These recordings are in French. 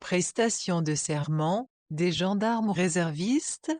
Prestation de serment, des gendarmes réservistes.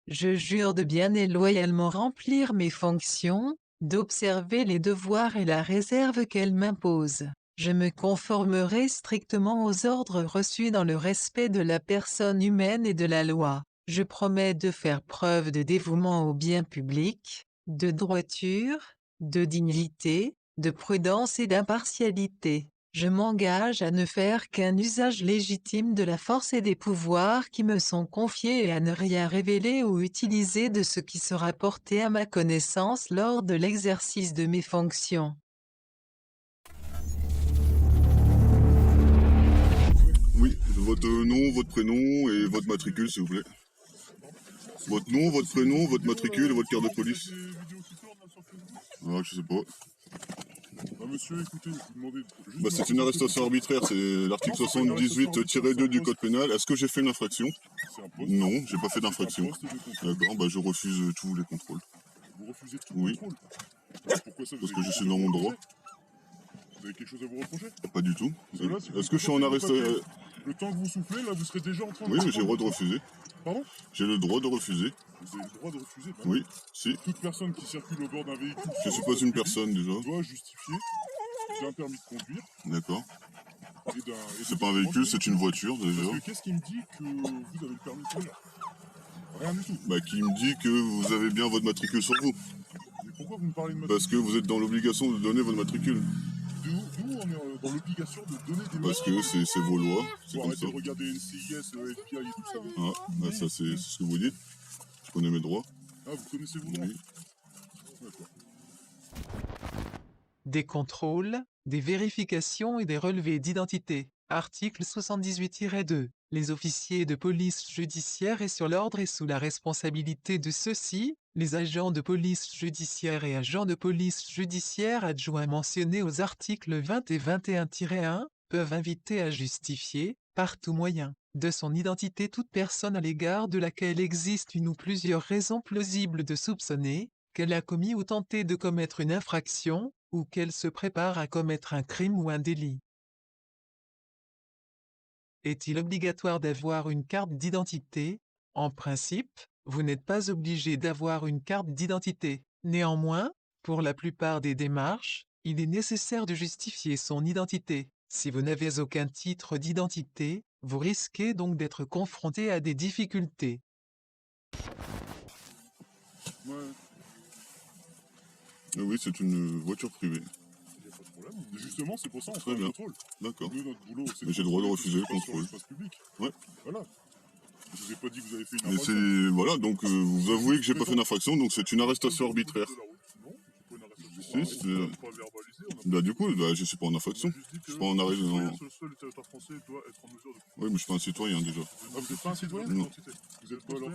Je jure de bien et loyalement remplir mes fonctions, d'observer les devoirs et la réserve qu'elles m'imposent. Je me conformerai strictement aux ordres reçus dans le respect de la personne humaine et de la loi. Je promets de faire preuve de dévouement au bien public, de droiture, de dignité, de prudence et d'impartialité. Je m'engage à ne faire qu'un usage légitime de la force et des pouvoirs qui me sont confiés et à ne rien révéler ou utiliser de ce qui sera porté à ma connaissance lors de l'exercice de mes fonctions. Oui, votre nom, votre prénom et votre matricule, s'il vous plaît. Votre nom, votre prénom, votre matricule et votre carte de police. Ah, je sais pas. Ah, monsieur, écoutez, je vous demandais juste Bah, c'est une arrestation arbitraire, c'est l'article 78-2 du code pénal. Est-ce que j'ai fait une infraction? C'est un poste. Non, j'ai pas fait d'infraction. Un poste de contrôle. D'accord, bah je refuse tous les contrôles. Vous refusez tout Oui. contrôle. Pourquoi ça? Vous Parce avez que je quelque suis chose dans à vous mon droit. reprocher? Vous avez quelque chose à vous reprocher? Pas du tout. Cela, si vous Est-ce que je suis en présentez vos arrestation? papiers, le temps que vous soufflez, là, vous serez déjà en train de... Oui, mais j'ai le droit de refuser. Pardon? J'ai le droit de refuser. Vous avez le droit de refuser? Bah, Oui, si. toute personne qui circule au bord d'un véhicule Je suis pas une personne déjà. doit justifier d'un permis de conduire D'accord. et d'un... C'est pas un véhicule, c'est une voiture déjà. Parce que qu'est-ce qui me dit que vous avez le permis de conduire? Rien du tout. Bah qui me dit que vous avez bien votre matricule sur vous. Mais pourquoi vous me parlez de ma... Parce que vous êtes dans l'obligation de donner votre matricule. D'où on est dans l'obligation de donner des Parce que c'est vos lois, c'est Faut comme arrêter ça. de regarder NCIS, FBI et tout ça. Ah, bah ça c'est ce que vous dites. Je connais mes droits. Ah, vous connaissez vos noms? Oui. D'accord. Des contrôles, des vérifications et des relevés d'identité. Article 78-2. Les officiers de police judiciaire et sur l'ordre et sous la responsabilité de ceux-ci, les agents de police judiciaire et agents de police judiciaire adjoints mentionnés aux articles 20 et 21-1, peuvent inviter à justifier, par tout moyen, de son identité toute personne à l'égard de laquelle existe une ou plusieurs raisons plausibles de soupçonner qu'elle a commis ou tenté de commettre une infraction, ou qu'elle se prépare à commettre un crime ou un délit. Est-il obligatoire d'avoir une carte d'identité? En principe, vous n'êtes pas obligé d'avoir une carte d'identité. Néanmoins, pour la plupart des démarches, il est nécessaire de justifier son identité. Si vous n'avez aucun titre d'identité, vous risquez donc d'être confronté à des difficultés. Ouais, Oui, c'est une voiture privée. il n'y a pas de problème. Mais justement, c'est pour ça qu'on fait Très un bien. contrôle. D'accord. Nous, notre boulot, c'est... Mais j'ai le droit de contrôler refuser tout le ce qui se passe sur contrôle. l'espace public. Ouais. Voilà. Je vous ai pas dit que vous avez fait une Mais infraction. c'est. Voilà, donc vous avouez que j'ai pas fait d'infraction, donc c'est une arrestation arbitraire. Non, c'est pas une arrestation. Si, On c'est. n'a pas verbalisé, on a Bah du coup, bah, je suis pas en infraction. juste dit Je que suis pas en le arrêt. citoyen sur le sol du territoire français doit être en mesure de... Oui, mais je suis pas un citoyen déjà. Ah, vous n'êtes pas un citoyen? Non. Vous êtes quoi alors?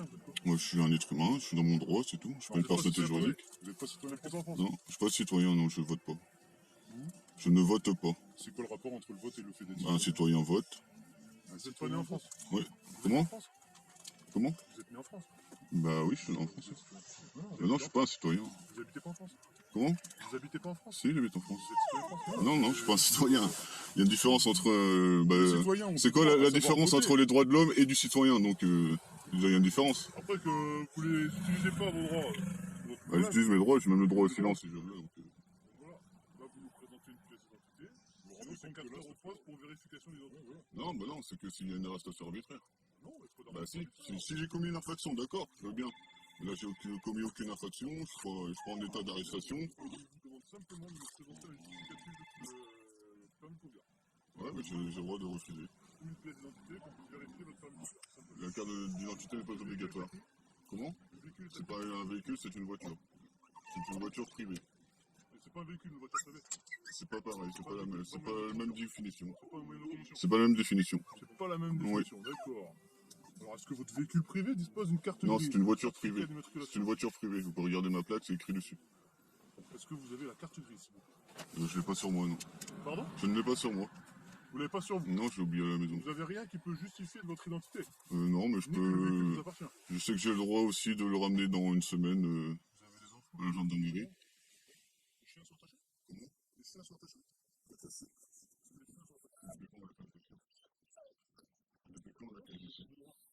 Moi, je suis un être humain, je suis dans mon droit, c'est tout. Je suis pas une personne juridique. Vous n'êtes pas citoyen français en France? Non, je suis pas citoyen, non, je vote pas. Je ne vote pas. C'est quoi le rapport entre le vote et le fait d'être Un citoyen vote. Vous êtes pas né en France? Oui. Vous êtes né en Comment France? Comment Vous êtes né en France? Bah oui, je suis en France. Non, Mais non, je suis pas un citoyen. Vous habitez pas en France? Comment Vous habitez pas en France? Si, j'habite en France. Vous êtes citoyen français? Non, non, je suis pas un citoyen. Il y a une différence entre. Citoyen, on C'est peut quoi pas la savoir différence voter. entre les droits de l'homme et du citoyen? Donc, déjà, il y a une différence. Après que vous les utilisez pas vos droits, votre Bah, j'utilise mes droits, j'ai même le droit au silence si je veux. Donc, voilà. Là, vous nous présentez une pièce d'identité. Vous rendez compte que là, on passe pour vérification d'identité. Non, bah non, c'est que s'il y a une arrestation arbitraire. Non, il faut Bah si j'ai commis une infraction, d'accord, je veux bien. Mais là, j'ai commis aucune infraction, je suis pas en état d'arrestation. Je vous demande simplement de nous présenter un justificatif de permis de conduire. Ouais, mais j'ai le droit de refuser. Ou une pièce d'identité pour vérifier votre permis de conduire. Simplement. La carte d'identité n'est pas obligatoire. Comment? Le véhicule est C'est pas un véhicule, c'est une voiture. C'est une voiture privée. C'est pas un véhicule, une voiture privée. C'est pas pareil, c'est pas la même définition. C'est pas un moyen de locomotion. C'est pas la même définition. C'est pas la même définition, d'accord. Alors, est-ce que votre véhicule privé dispose d'une carte Non, grise? c'est une voiture privée. Certificat d'immatriculation. C'est une voiture privée. Vous pouvez regarder ma plaque, c'est écrit dessus. Est-ce que vous avez la carte grise, s'il vous plaît? Je l'ai pas sur moi, non. Pardon? Je ne l'ai pas sur moi. Vous l'avez pas sur vous? Non, je l'ai oublié à la maison. Vous avez rien qui peut justifier de votre identité? Non, mais je Ni que le véhicule vous peux. appartient. Je sais que j'ai le droit aussi de le ramener dans une semaine Vous avez des enfants? à la gendarmerie. Les chiens sont attachés? Comment? Les chiens sont attachés? Les chiens sont attachés. quand la case ici?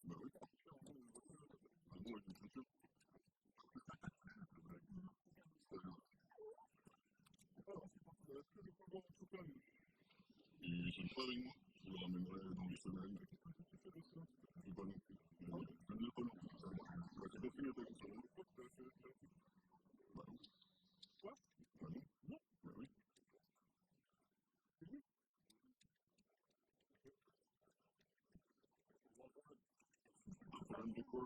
Bah oui. Ah bon, avec une chaussure? Et je ne pas avec moi. Je le ramènerai dans les semaines. Je ne pas non plus. Je ne l'ai pas non plus. Bah, c'est pas fini avec ça. Bah non. Quoi? Bah non. Non. Bah oui. Problème de quoi?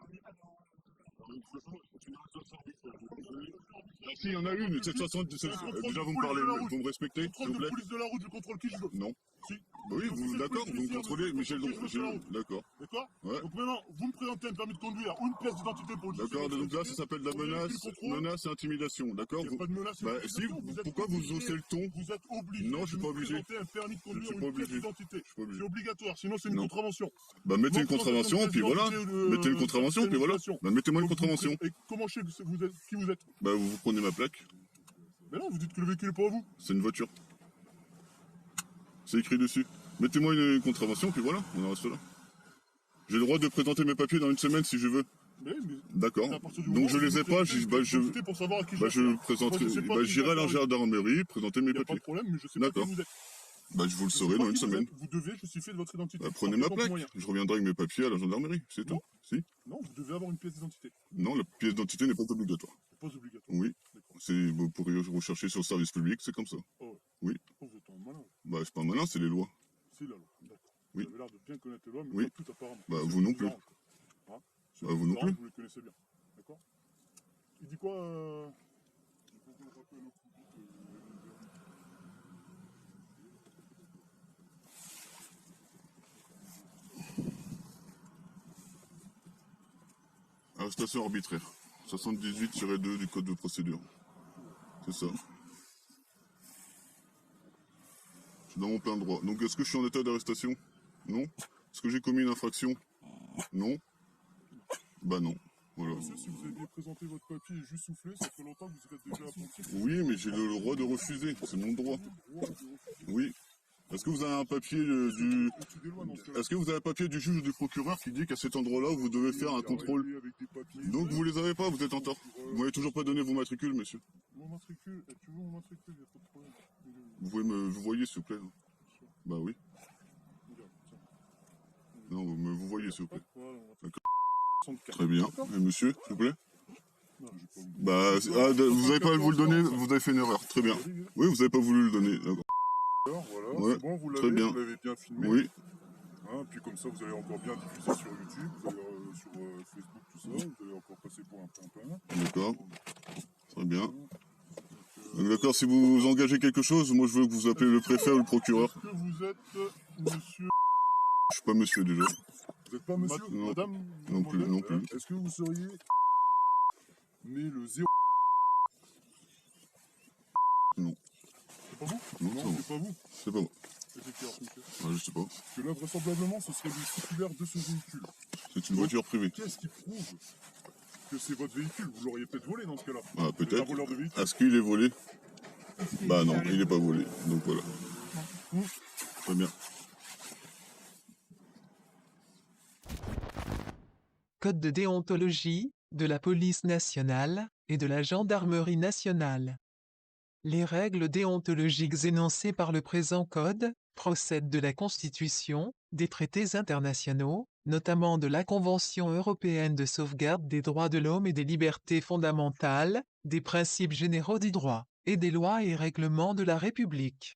Ah si, il y en a une, 760, déjà vous me parlez, vous me respectez, s'il Contrôle vous de plaît? police de la route, je contrôle qui je veux. Non. Si. Bah oui, vous, d'accord, vous me contrôlez, mais j'ai le droit. D'accord. D'accord? Ouais. Donc maintenant, vous me présentez un permis de conduire ou une pièce d'identité pour justifier D'accord, votre donc là ça identité. s'appelle de la On vérifie menace, le contrôle. menace et intimidation, d'accord? Il n'y a pas de menace et Bah si, d'intimidation. Vous êtes pourquoi vous obligé- haussez le ton? Vous êtes obligé Non, je suis de pas me obligé. présenter un permis de Je conduire suis ou pas une pièce obligé. d'identité. Je suis pas obligé. C'est obligatoire, sinon c'est une Non. contravention. Bah mettez Non une contravention, présentation puis de voilà. pièce d'identité, Mettez une contravention, puis voilà. circulation. Bah mettez-moi une Donc, contravention. Et comment je sais que vous êtes, qui vous êtes? Bah vous prenez ma plaque, Mais non, vous dites que le véhicule est pas à vous. c'est une voiture. C'est écrit dessus. Mettez-moi une contravention, puis voilà, on en reste là. J'ai le droit de présenter mes papiers dans une semaine si je veux. Mais D'accord. à partir du Donc moment je où les vous ai pas, présentez bah, une pièce d'identité pour savoir à qui bah, j'ai je affaire. présenterai, Moi, je sais pas bah, qui j'irai à la j'ai affaire. gendarmerie présenter mes Il n'y a pas de papiers. problème, mais je sais pas qui D'accord. vous êtes. Bah je vous le Je sais saurai pas dans une qui vous semaine. êtes. Vous devez justifier de votre identité. Bah, prenez Par ma quelconque plaque, moyen. je reviendrai avec mes papiers à la gendarmerie, c'est tout. Non. Si. Non, vous devez avoir une pièce d'identité. Non, la pièce d'identité n'est pas obligatoire. C'est pas obligatoire. Oui. D'accord. C'est, vous pourriez rechercher sur le service public, c'est comme ça. Oh, ouais. Oui. Oh, vous êtes un malin. Bah c'est pas malin, c'est les lois. C'est la loi. D'accord. Oui. Vous avez l'air de bien connaître les lois, mais Oui. pas toutes apparemment. Bah, C'est vous non vous plus. arrange, quoi. Hein? C'est Bah, vous non arrange, plus. vous les connaissez bien. D'accord? Il dit quoi Il faut qu'on le rappelle au public. Arrestation arbitraire. 78-2 du code de procédure. C'est ça. Je suis dans mon plein droit. Donc est-ce que je suis en état d'arrestation? Non. Est-ce que j'ai commis une infraction? Non. Bah non. Voilà. Monsieur, si vous aviez présenté votre papier et juste soufflé, ça fait longtemps que vous êtes déjà apprenti. Oui, mais j'ai le droit de refuser. C'est mon droit. Oui. Est-ce que vous avez un papier du... Au-dessus des lois, dans ce cas-là. Est-ce que vous avez un papier du juge ou du procureur qui dit qu'à cet endroit-là, vous devez faire un contrôle? Avec des papiers. Donc vous les avez pas, vous êtes en tort. Vous m'avez toujours pas donné vos matricules, monsieur. Mon matricule, tu veux mon matricule, il n'y a pas de problème. Vous pouvez me vous voyez, s'il vous plaît. Bah oui. Regarde, tiens. Non, vous voyez, s'il vous plaît. Voilà, on va faire D'accord. 64. Très bien. Et monsieur, s'il vous plaît. Non, je vais pas vous dire. Bah, vous n'avez pas voulu le donner, vous avez fait une erreur. Très bien. Oui, vous n'avez pas voulu le donner. D'accord. Alors, voilà, Ouais, c'est bon, vous très l'avez, bien. vous l'avez bien filmé. Oui, Hein, puis comme ça, vous allez encore bien diffuser sur YouTube, vous allez, sur Facebook, tout ça. Vous allez encore passer pour un pimpin. d'accord. Très bien. Donc, d'accord, si vous engagez quelque chose, moi je veux que vous appelez le préfet ou le procureur. Est-ce que vous êtes monsieur... Je suis pas monsieur déjà. Vous n'êtes pas monsieur, Non. madame Non plus, mademoiselle, non plus. hein. Est-ce que vous seriez... Mais le 0... Non. C'est pas vous? Non, Non, c'est pas vous. c'est pas moi. Et c'est qui alors, monsieur? Ah, je sais pas. Que là, vraisemblablement, ce serait le titulaire de ce véhicule. C'est une voiture privée. Qu'est-ce qui prouve que c'est votre véhicule? Vous l'auriez peut-être volé dans ce cas-là. Ah, Vous êtes un peut-être. voleur de véhicule. Est-ce qu'il est volé? Bah non, il n'est pas volé. Donc voilà. Très bien. Code de déontologie, de la police nationale, et de la gendarmerie nationale. Les règles déontologiques énoncées par le présent code procèdent de la Constitution, des traités internationaux, notamment de la Convention européenne de sauvegarde des droits de l'homme et des libertés fondamentales, des principes généraux du droit, et des lois et règlements de la République.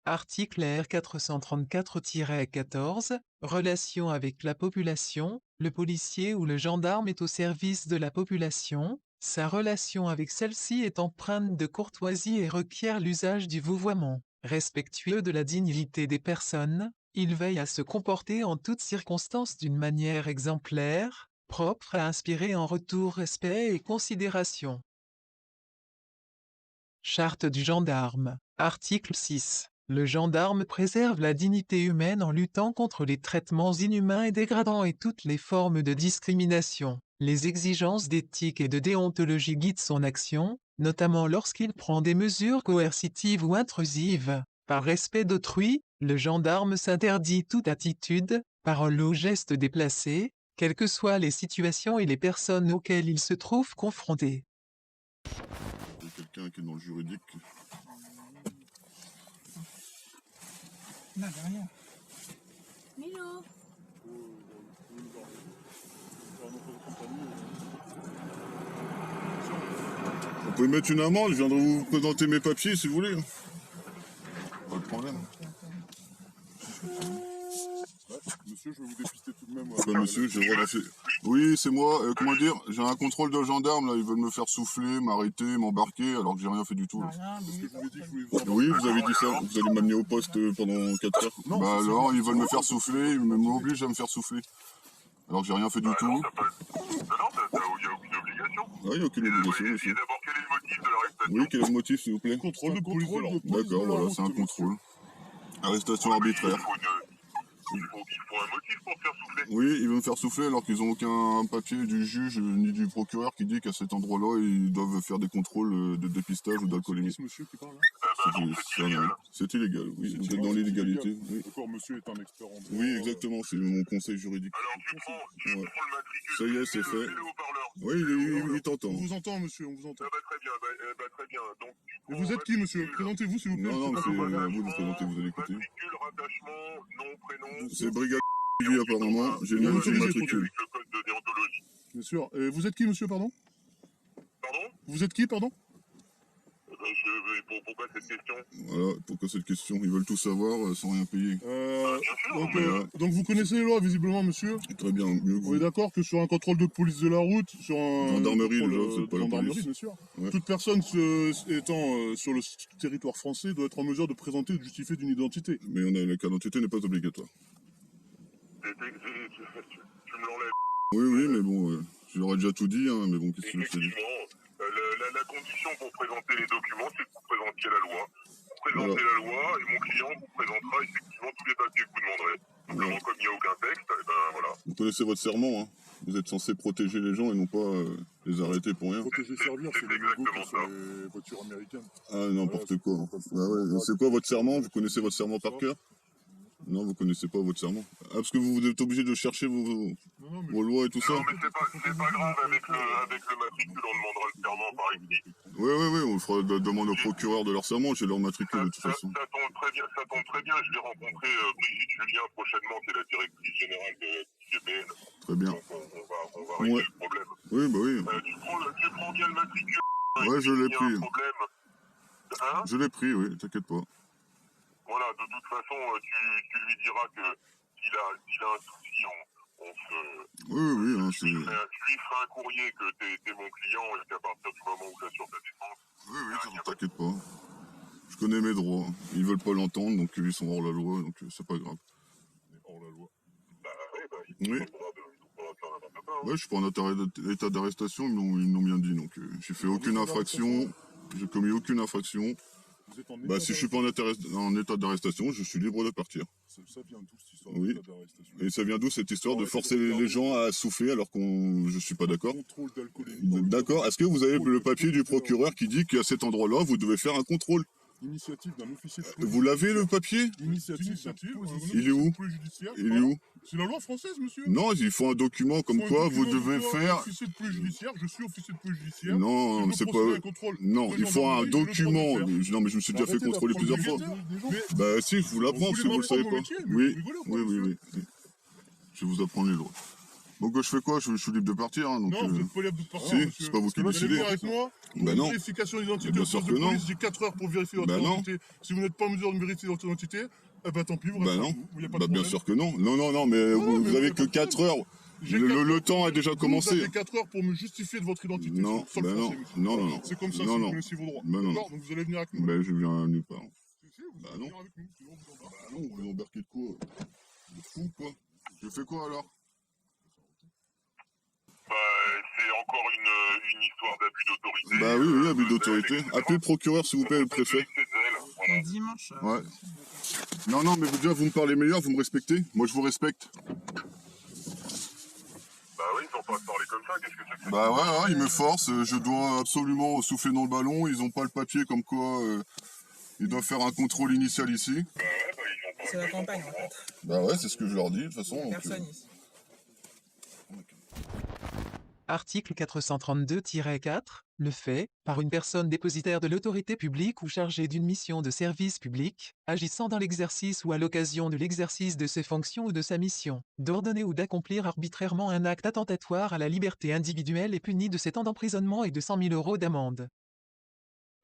Article R 434-14, Relation avec la population, le policier ou le gendarme est au service de la population, sa relation avec celle-ci est empreinte de courtoisie et requiert l'usage du vouvoiement. Respectueux de la dignité des personnes, il veille à se comporter en toutes circonstances d'une manière exemplaire, propre à inspirer en retour respect et considération. Charte du gendarme, article 6. Le gendarme préserve la dignité humaine en luttant contre les traitements inhumains et dégradants et toutes les formes de discrimination. Les exigences d'éthique et de déontologie guident son action, notamment lorsqu'il prend des mesures coercitives ou intrusives. Par respect d'autrui, Le gendarme s'interdit toute attitude, parole ou geste déplacé, quelles que soient les situations et les personnes auxquelles il se trouve confronté. Il y a quelqu'un qui est dans le juridique. Là, derrière. Milo. Vous pouvez mettre une amende, je viendrai vous présenter mes papiers si vous voulez. Pas de problème. Monsieur, je vais vous dépister tout de même. Monsieur, j'ai le droit d'en faire. Oui, c'est moi. Comment dire, j'ai un contrôle de gendarme là. Ils veulent me faire souffler, m'arrêter, m'embarquer, alors que j'ai rien fait du tout. Là. Rien, Parce que mais je vous ai dit que je voulais vous embarquer. Oui, vous avez dit ça. Vous allez m'amener au poste pendant 4 heures. Non, Bah c'est alors, bon. ils veulent me faire souffler, ils m'obligent à me faire souffler. Alors que j'ai rien fait du tout. Non, il n'y a aucune obligation. Ah, il n'y a aucune obligation, monsieur. D'abord, quel est le motif de l'arrestation? Oui, quel est le motif, s'il vous plaît? Contrôle de police de l'ordre. D'accord, voilà, c'est un contrôle. Arrestation arbitraire. Il faut un motif pour te faire souffler. Oui, ils veulent me faire souffler alors qu'ils n'ont aucun papier du juge ni du procureur qui dit qu'à cet endroit-là, ils doivent faire des contrôles de dépistage ou d'alcoolémie. C'est monsieur qui parle là. C'est illégal, oui. Vous êtes dans l'illégalité. Oui. D'accord, monsieur est un expert en droit. Oui, exactement, c'est mon conseil juridique. Alors, tu prends Ouais. le matricule. Ça y est, c'est fait. Mets-le au parleur. Oui, il t'entend. On vous entend, monsieur, on vous entend. Très bien, très bien. Donc, tu Et prends vous êtes qui, monsieur? Présentez-vous, s'il vous plaît. Non, Je sais c'est pas à vous de vous présenter, vous allez écouter. matricule, rattachement, nom, prénom. C'est Brigade apparemment, j'ai le Vous numéro de autorisez, matricule. Avec le code de déontologie. Bien sûr. Et vous êtes qui, monsieur, pardon? Pardon? Vous êtes qui, pardon? Pourquoi cette question? Voilà, pourquoi cette question? Ils veulent tout savoir sans rien payer. Donc vous connaissez les lois, visiblement, monsieur. Très bien, mieux que On est vous. d'accord que sur un contrôle de police de la route, sur un Gendarmerie, contrôle, déjà, c'est pas la gendarmerie, police. bien sûr. Ouais. Toute personne étant sur le territoire français doit être en mesure de présenter et de justifier d'une identité. Mais la carte d'identité n'est pas obligatoire. Tu me l'enlèves. Oui, mais bon, je leur ai déjà tout dit, hein, mais bon, qu'est-ce que je fais? Effectivement, la condition pour présenter les documents, c'est que vous présentiez la loi. Vous présentez Voilà. la loi et mon client vous présentera effectivement tous les papiers que vous demanderez. Simplement, comme il n'y a aucun texte, et ben voilà. Vous connaissez votre serment, hein. Vous êtes censé protéger les gens et non pas les arrêter pour rien. Protéger servir, c'est le logo que sur les voitures américaines. Ah, n'importe quoi. Voilà, Ah ouais, c'est quoi votre serment? Vous connaissez votre serment par cœur? Non, vous connaissez pas votre serment. Ah, parce que vous êtes obligé de chercher vos lois et tout ça? Non, mais c'est pas grave, avec le matricule, on demandera le serment par écrit. Oui, on fera la demande au procureur de leur serment, j'ai leur matricule de toute façon. Ça tombe très bien, je vais rencontrer Brigitte Julien prochainement, qui est la directrice générale de GPN. Très bien. Donc on va régler le problème. Oui, bah oui. Tu prends bien le matricule. Ouais, je l'ai Il y a pris. un problème. Hein? Je l'ai pris, oui, t'inquiète pas. Voilà, de toute façon, tu lui diras que s'il a un souci, on se... Oui, hein, Je lui ferai un courrier que t'es mon client et qu'à partir du moment où j'assure ta défense... Oui, t'inquiète pas. Je connais mes droits. Ils veulent pas l'entendre, donc ils sont hors la loi, donc c'est pas grave. Hors la loi. Ils Oui. ont le droit de faire n'importe quoi. Ouais, je suis pas en état d'arrestation, ils m'ont bien dit, donc j'ai fait aucune infraction, j'ai commis aucune infraction. Vous êtes en Bah si je suis pas en état d'arrestation, je suis libre de partir. Ça vient d'où cette histoire Oui. d'arrestation? Et ça vient d'où cette histoire de forcer les gens à souffler alors je suis pas d'accord? Contrôle d'alcoolémie. D'accord. Est-ce que vous avez le papier du procureur qui dit qu'à cet endroit-là, vous devez faire un contrôle? Initiative d'un officier de police. Vous l'avez le papier? Initiative. Il est où? Il est où? C'est la loi française, monsieur. Non, il faut un document comme Faut un quoi vous document devez de quoi, faire... Officier de police judiciaire, je suis officier de police judiciaire. Non, Si c'est je veux procéder à pas... un contrôle Non, de il faut un gendarmerie, j'ai le droit de document. le faire. Non, mais je me suis déjà fait Arrêtez contrôler plusieurs fois. d'apprendre des gens. Bah si, je vous l'apprends parce que vous le savez pas. Oui, rigolez ou pas, oui. Je vais vous apprendre les lois. Donc je fais quoi? Je suis libre de partir. Hein, donc, Non, vous êtes pas libre de partir, si, monsieur. c'est pas vous qui Vous allez décidez. venir avec moi. Bah non. Vérification d'identité Bien au sûr poste que de non. police, j'ai 4 heures pour vérifier votre Bah non. identité. Si vous n'êtes pas en mesure de vérifier votre identité, eh ben tant pis, vous Bah restez non. avec nous. Il y a pas de Bah bien problème. sûr que non. Non, mais vous mais avez vous que avez pas de 4 heures. J'ai Le temps a déjà Vous commencé. avez 4 heures pour me justifier de votre identité. Non, sur le bah sol non, français, monsieur. non. C'est comme ça, Non, si non. vous connaissez vos droits. Bah non. D'accord. Donc vous allez venir avec nous. Bah je viens nulle part. Si, vous Bah allez non. venir avec nous, sinon on vous embarque. Bah non, vous embarquez de quoi? Vous êtes fou quoi? Je fais quoi alors? C'est encore une histoire d'abus d'autorité. Bah oui, abus d'autorité. Appelez le procureur s'il vous plaît, le préfet. un dimanche. Ouais. Non, mais déjà vous me parlez meilleur, vous me respectez. Moi je vous respecte. Bah oui, ils ont pas à se parler comme ça, qu'est-ce que c'est que ça? Bah ouais, ils me forcent. Je dois absolument souffler dans le ballon. Ils ont pas le papier comme quoi ils doivent faire un contrôle initial ici. Bah ils ont pas C'est la campagne en fait. Bah ouais, c'est ce que je leur dis, de toute façon. donc, Personne ici. Article 432-4. Le fait, par une personne dépositaire de l'autorité publique ou chargée d'une mission de service public, agissant dans l'exercice ou à l'occasion de l'exercice de ses fonctions ou de sa mission, d'ordonner ou d'accomplir arbitrairement un acte attentatoire à la liberté individuelle est puni de 7 ans d'emprisonnement et de 100 000 € d'amende.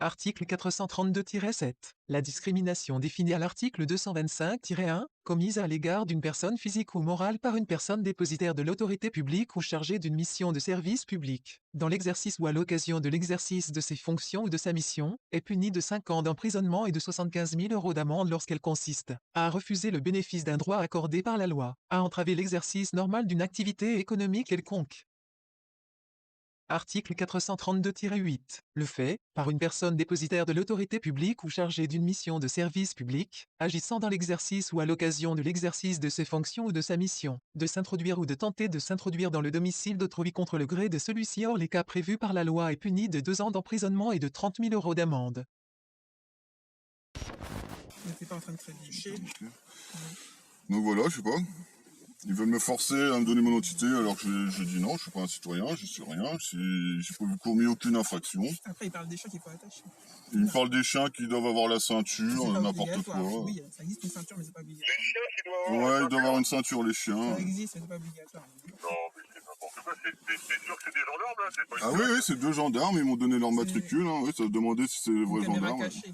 Article 432-7. La discrimination définie à l'article 225-1, commise à l'égard d'une personne physique ou morale par une personne dépositaire de l'autorité publique ou chargée d'une mission de service public, dans l'exercice ou à l'occasion de l'exercice de ses fonctions ou de sa mission, est punie de 5 ans d'emprisonnement et de 75 000 € d'amende lorsqu'elle consiste à refuser le bénéfice d'un droit accordé par la loi, à entraver l'exercice normal d'une activité économique quelconque. Article 432-8. Le fait, par une personne dépositaire de l'autorité publique ou chargée d'une mission de service public, agissant dans l'exercice ou à l'occasion de l'exercice de ses fonctions ou de sa mission, de s'introduire ou de tenter de s'introduire dans le domicile d'autrui contre le gré de celui-ci hors les cas prévus par la loi est puni de 2 ans d'emprisonnement et de 30 000 € d'amende. N'était pas en train de trébucher. Donc voilà, je sais pas. Ils veulent me forcer à me donner mon identité alors que je dis non, je suis pas un citoyen, je suis rien, j'ai pas commis aucune infraction. Après, il parle des chiens qu'il faut attacher. Ils me parlent des chiens qui doivent avoir la C'est ceinture, pas n'importe obligatoire. quoi. Oui, ça existe une ceinture, mais c'est pas Les obligatoire. chiens qui doivent Ouais, avoir ils doivent avoir une ceinture, les chiens. Ça existe, mais c'est pas obligatoire. Non, mais c'est n'importe quoi. C'est sûr que c'est des gendarmes, là. C'est pas une Ah oui, oui, c'est 2 gendarmes, ils m'ont donné leur matricule, hein. Oui, ça se demandait si c'est les vrais Une caméra gendarmes. cachée.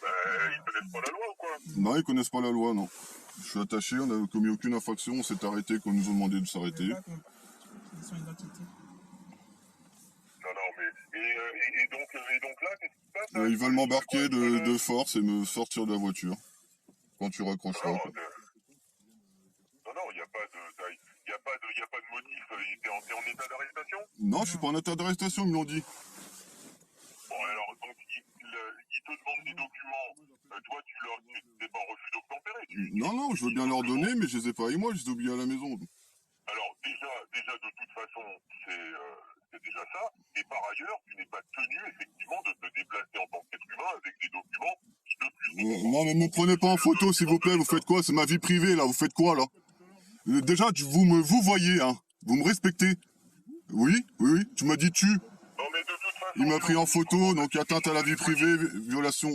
Ils connaissent pas la loi ou quoi? Non, ils connaissent pas la loi, non. Je suis attaché, on n'a commis aucune infraction, on s'est arrêté quand ils nous ont demandé de s'arrêter. C'est son identité. Non, non, mais. Et donc là, qu'est-ce qui se passe là? Ils veulent m'embarquer de force et me sortir de la voiture. Quand tu raccrocheras. Non, quoi. non, il n'y a pas de motif. T'es en état d'arrestation? Non, je suis pas en état d'arrestation, ils me l'ont dit. Bon, alors, donc, ils te demandent des documents. Toi, t'es pas en refus d'obtempérer. Non, non, je veux bien leur donner, mais je les ai pas avec moi, je les ai oubliés à la maison. Alors, déjà, de toute façon, c'est déjà ça. Et par ailleurs, tu n'es pas tenu, effectivement, de te déplacer en tant qu'être humain avec des documents qui, de plus... Non, mais me prenez pas en photo, s'il vous plaît, vous faites quoi? C'est ma vie privée, là, vous faites quoi, là? Déjà, vous voyez, hein. Vous me respectez. Oui, oui, oui, tu m'as dit tu. Non, mais de toute façon... Il m'a pris en photo, donc atteinte à la vie privée, violation.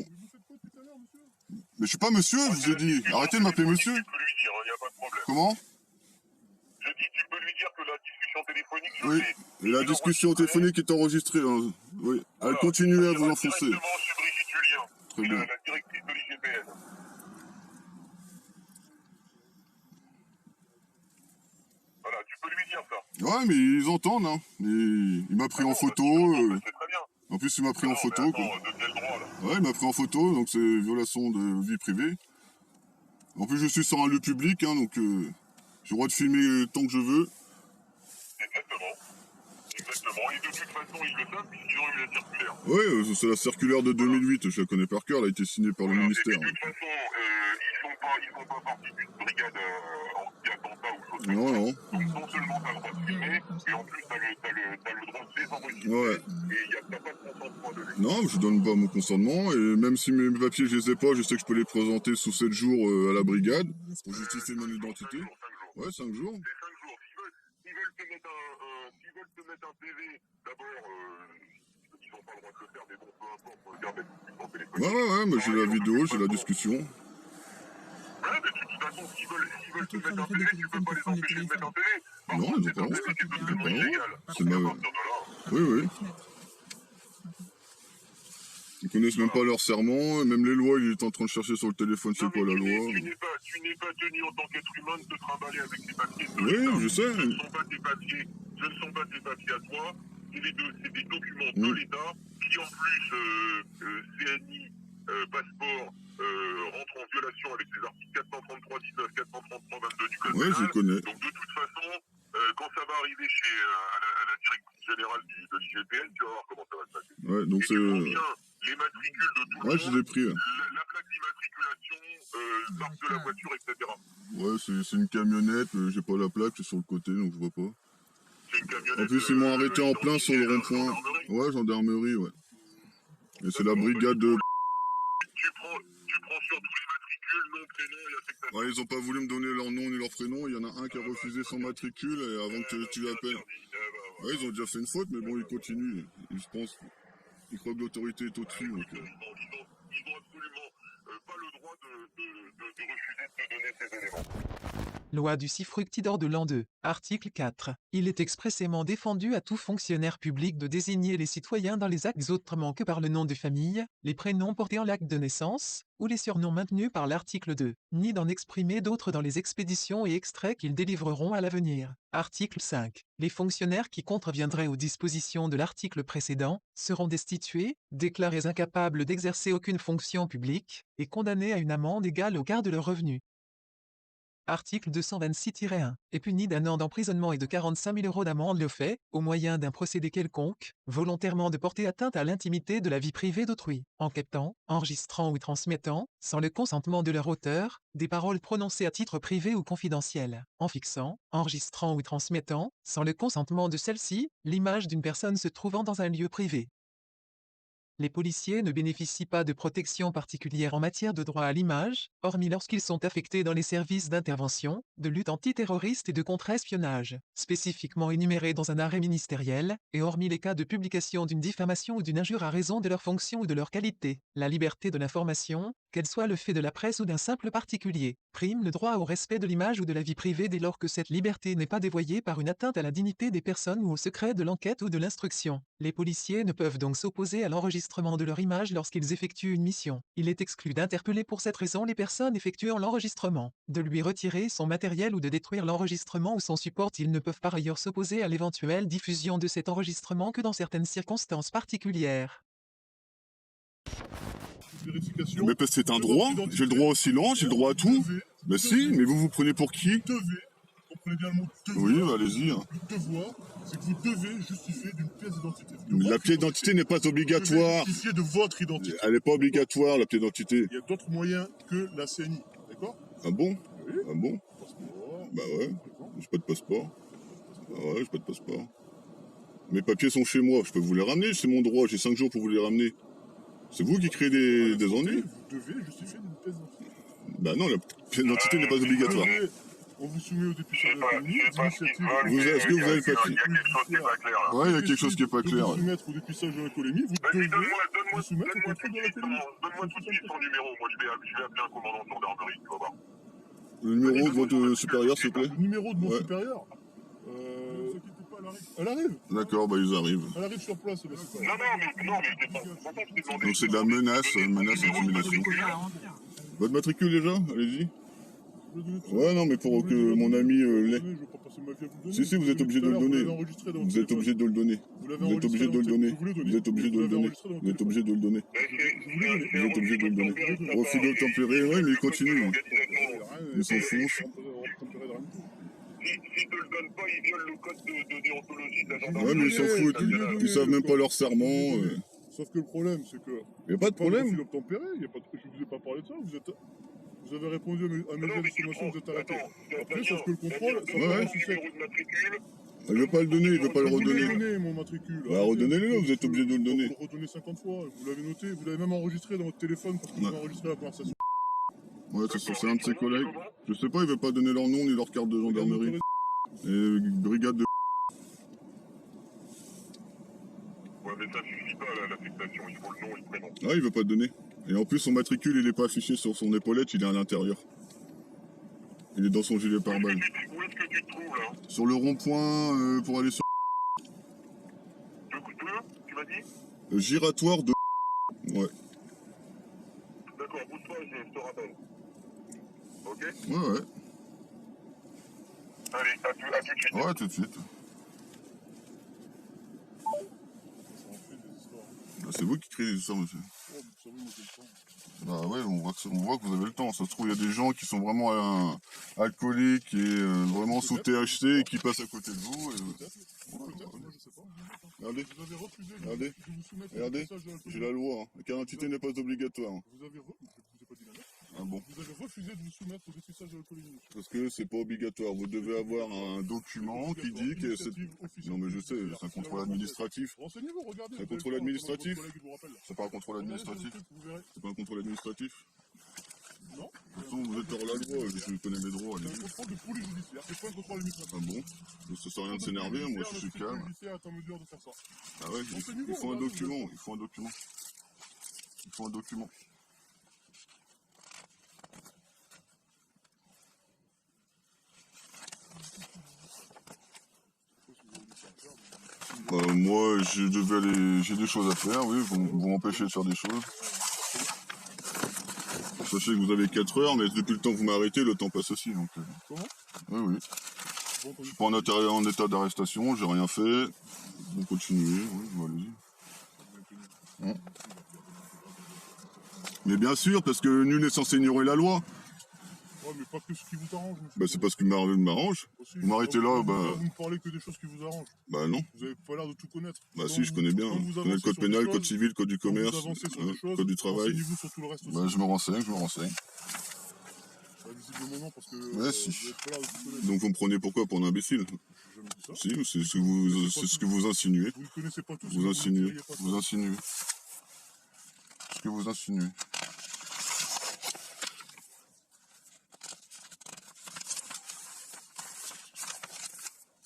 Mais je suis pas monsieur, je vous ai dit. Arrêtez de m'appeler monsieur. Tu peux lui dire, il n'y a pas de problème. Comment? Je dis, tu peux lui dire que la discussion téléphonique, je Oui, l'ai. et la discussion téléphonique est enregistrée. Hein. Oui, elle continue à vous enfoncer. Directement chez Brigitte Julien, Très qui est bien. la directrice de l'IGPN. Voilà, tu peux lui dire ça. Ouais, mais ils entendent, hein. Il m'a pris en photo. C'est très bien. En plus, il m'a pris en Non, photo. mais Quoi. attends, de quel droit, là? Ouais, il m'a pris en photo, donc c'est violation de vie privée. En plus, je suis sur un lieu public, hein, donc j'ai le droit de filmer tant que je veux. Exactement. Exactement. Et de toute façon, ils le savent puisqu'ils ont eu la circulaire. Ouais, c'est la circulaire de 2008, je la connais par cœur, elle a été signée par le Voilà. ministère. Et de toute façon, ils sont pas partis d'une brigade anti-attentat ou chose comme Non, ça. non. Donc non seulement t'as le droit de filmer, et en plus t'as le droit de les enregistrer. Ouais. Et t'as pas de consentement donné. Non, je donne pas mon consentement, et même si mes papiers je les ai pas, je sais que je peux les présenter sous 7 jours à la brigade, pour justifier mon identité. 5 jours. Ouais, 5 jours. C'est 5 jours. S'ils veulent te mettre un PV, d'abord, ils n'ont pas le droit de le faire, mais bon, peu importe, on regarde en téléphone. Ouais, mais j'ai la vidéo, j'ai la discussion. Ouais, mais de toute façon, s'ils veulent te mettre un PV, tu peux pas les empêcher de mettre un PV. Par Non, contre, ils c'est ont un pas. PV qui est totalement Ils ont pas. illégal. C'est Donc, ma- à partir de là, Oui, oui. Ils connaissent même pas leur serment, et même les lois, il est en train de chercher sur le téléphone c'est non, quoi mais la tu loi. n'es pas tenu en tant qu'être humain de te trimballer avec tes papiers. Oui, je sais. Ce ne sont pas tes papiers, à toi, c'est des documents de l'État qui en plus, CNI, passeport, rentrent en violation avec les articles 433-19, 433-22 du Code Ouais, je pénal. connais. Donc de toute façon, quand ça va arriver à la directrice générale de l'IGPN, tu vas voir comment ça va se passer. Ouais, donc Et c'est. tu prends bien les matricules de tout le Ouais, je monde, les ai pris. la plaque d'immatriculation, l'arc de la voiture, etc. Ouais, c'est une camionnette, j'ai pas la plaque, c'est sur le côté, donc je vois pas. C'est une camionnette. En plus, ils m'ont arrêté en plein sur le identifiée, rond-point. gendarmerie. Ouais, gendarmerie, ouais. Et c'est la brigade de. tu prends sur tous les matricules, nom, prénom et affectation. Ouais, ils ont pas voulu me donner leur nom ni leur prénom. Il y en a un qui a refusé son matricule et avant que tu l'appelles. Ouais, ils ont déjà fait une faute, mais bon, ils continuent. Je pense. Ils croient que l'autorité est au-dessus. Donc, Ils ont absolument pas le droit de refuser de te donner ces éléments. Loi du 6 fructidor de l'an 2, article 4. Il est expressément défendu à tout fonctionnaire public de désigner les citoyens dans les actes autrement que par le nom de famille, les prénoms portés en l'acte de naissance, ou les surnoms maintenus par l'article 2, ni d'en exprimer d'autres dans les expéditions et extraits qu'ils délivreront à l'avenir. Article 5. Les fonctionnaires qui contreviendraient aux dispositions de l'article précédent seront destitués, déclarés incapables d'exercer aucune fonction publique, et condamnés à une amende égale au quart de leur revenu. Article 226-1, est puni d'1 an d'emprisonnement et de 45 000 € d'amende le fait, au moyen d'un procédé quelconque, volontairement de porter atteinte à l'intimité de la vie privée d'autrui, en captant, enregistrant ou transmettant, sans le consentement de leur auteur, des paroles prononcées à titre privé ou confidentiel, en fixant, enregistrant ou transmettant, sans le consentement de celle-ci, l'image d'une personne se trouvant dans un lieu privé. Les policiers ne bénéficient pas de protection particulière en matière de droit à l'image, hormis lorsqu'ils sont affectés dans les services d'intervention, de lutte antiterroriste et de contre-espionnage, spécifiquement énumérés dans un arrêt ministériel, et hormis les cas de publication d'une diffamation ou d'une injure à raison de leur fonction ou de leur qualité. La liberté de l'information, qu'elle soit le fait de la presse ou d'un simple particulier, prime le droit au respect de l'image ou de la vie privée dès lors que cette liberté n'est pas dévoyée par une atteinte à la dignité des personnes ou au secret de l'enquête ou de l'instruction. Les policiers ne peuvent donc s'opposer à l'enregistrement de leur image lorsqu'ils effectuent une mission. Il est exclu d'interpeller pour cette raison les personnes effectuant l'enregistrement, de lui retirer son matériel ou de détruire l'enregistrement ou son support. Ils ne peuvent par ailleurs s'opposer à l'éventuelle diffusion de cet enregistrement que dans certaines circonstances particulières. Vérification. mais parce que c'est un droit. J'ai le droit au silence, j'ai le droit à tout. Mais si, mais vous vous prenez pour qui? Devez, comprenez bien le mot devoir. Oui, bah, allez-y. Le devoir, c'est que vous devez justifier d'une pièce d'identité. La pièce d'identité n'est pas obligatoire. Justifier de votre identité. Elle n'est pas obligatoire, la pièce d'identité. Il y a d'autres moyens que la CNI, d'accord? Ah bon? Oui. Ah bon? Passeport. Bah ouais, j'ai pas de passeport. Ah ouais, j'ai pas de passeport. Mes papiers sont chez moi, je peux vous les ramener, c'est mon droit, j'ai 5 jours pour vous les ramener. C'est vous qui créez des ennuis? Vous devez justifier d'une pièce d'identité. Bah non, la pièce d'identité n'est pas obligatoire. On vous soumet au député de la commune, d'initiative. Est-ce que vous avez le papier? Il y a quelque chose qui n'est pas clair là. Ouais, il y a quelque chose qui est pas clair. Vous soumettre au dépuissage de la colonie, vous devez Vas-y, vous soumettre au contrôle de la colonie. donne-moi tout de suite son numéro. Moi, je vais appeler un commandant de gendarmerie, tu vas voir. Le numéro de votre supérieur, s'il vous plaît? Le numéro de mon Ouais. supérieur. Ne vous inquiétez pas, elle arrive. Elle arrive. D'accord, bah ils arrivent. Elle arrive sur place, la supérieure. Non, mais c'est pas. Pourquoi je t'ai demandé? Donc c'est de la menace, intimidation. Votre matricule déjà? Allez-y. Je vais donner tout ça. Ouais, non, mais pour que mon ami l'ait. Je vais pas passer ma vie à vous le donner. Si, vous êtes obligé de le donner. Vous l'avez enregistré dans votre Vous êtes téléphone. obligé de le donner. Vous l'avez Vous êtes obligé de le enregistré donner. dans votre téléphone. Vous êtes obligé de le Vous l'avez donner. enregistré dans Vous êtes votre obligé de le donner. Vous êtes obligé de le donner. Refus d'obtempérer, oui, mais il continue. Il s'enfonce. S'ils te le donnent pas, ils violent le code de déontologie de la gendarmerie. Ouais, mais ils s'en foutent. Ils savent même pas leur serment. Sauf que le problème, c'est que. Y a pas de problème. Je vous ai pas parlé de ça. Vous avez répondu à mes informations, vous êtes arrêté. Après, sauf que le contrôle, ça Ouais, fait ouais. un sucette. Il veut pas le donner, il veut pas le Je vous l'ai redonner. donné, mon matricule. Bah, redonnez-le, vous êtes obligé de le donner. Vous le redonnez 50 fois. Vous l'avez noté, vous l'avez même enregistré dans votre téléphone parce que vous Ouais. avez enregistré la conversation. Ouais, c'est un de ses collègues. Je sais pas, il veut pas donner leur nom ni leur carte de gendarmerie. Et brigade de. Ouais, mais ça suffit pas, l'affectation. Il faut le nom et le prénom. Ah, il veut pas donner. Et en plus, son matricule, il est pas affiché sur son épaulette, il est à l'intérieur. Il est dans son gilet pare-balles. Où est-ce que tu te trouves, là? Sur le rond-point pour aller sur. Deux, tu m'as dit? Giratoire de. Ouais. D'accord, bouge pas, je te rappelle. Ok? Ouais. Allez, à tout de suite. Ouais, tout de suite. Bah, c'est vous qui créez les histoires, monsieur. Bah ouais, on voit que vous avez le temps. Ça se trouve, il y a des gens qui sont vraiment alcooliques et vraiment sous THC et qui passent à côté de vous. Regardez, Vous avez refusé Regardez. de vous soumettre au regardez, députage de la j'ai commune. la loi. La carte d'identité n'est pas obligatoire. Vous avez je vous ai pas dit la lettre. Ah bon? Vous avez refusé de vous soumettre au dépistage de l'alcoolémie, monsieur. Parce que c'est pas obligatoire. Vous devez avoir un document qui dit que c'est... Initiative officielle. Non mais je sais, c'est un contrôle administratif. Renseignez-vous, regardez. C'est un vous avez contrôle le temps, administratif. votre collègue vous rappelle. C'est pas un contrôle Regardez sur le administratif. truc, vous verrez. C'est pas un contrôle administratif. Non. De toute façon, vous êtes hors la loi, je connais mes droits. C'est allez-y. un contrôle de police judiciaire, c'est pas un contrôle administratif. Ah bon? Ça sert à rien de s'énerver, moi je suis calme. Le judiciaire est en mesure de faire ça. Ah ouais, il faut un document, il faut un document. Il faut un document. Moi, j'ai des choses à faire, oui, vous m'empêchez de faire des choses. Sachez que vous avez 4 heures, mais depuis le temps que vous m'arrêtez, le temps passe aussi. Donc, Comment? oui, oui. Bon, Je suis pas en état d'arrestation, j'ai rien fait. Vous continuez, oui, allez-y. Mais bien sûr, parce que nul n'est censé ignorer la loi. Ouais, mais pas que ce qui vous arrange, monsieur. Bah, c'est pas ce qui m'arrange. Aussi, Vous m'arrêtez là, bah... Vous ne parlez que des choses qui vous arrangent. Bah non. Vous avez pas l'air de tout connaître. Bah Quand si, je connais bien. quand vous Je connais le avancez code sur des pénal, le choses, code civil, le code du quand commerce, vous avancez sur des le choses, code du travail. renseignez-vous sur tout le reste aussi. Bah, je me renseigne. Bah, visiblement non, parce que Ouais, si. vous avez pas l'air de tout connaître. Donc vous me prenez pourquoi pour un imbécile? J'ai jamais dit ça. Si, c'est ce que vous insinuez. Vous ne connaissez pas tout. Vous insinuez. Vous insinuez. Ce que vous insinuez.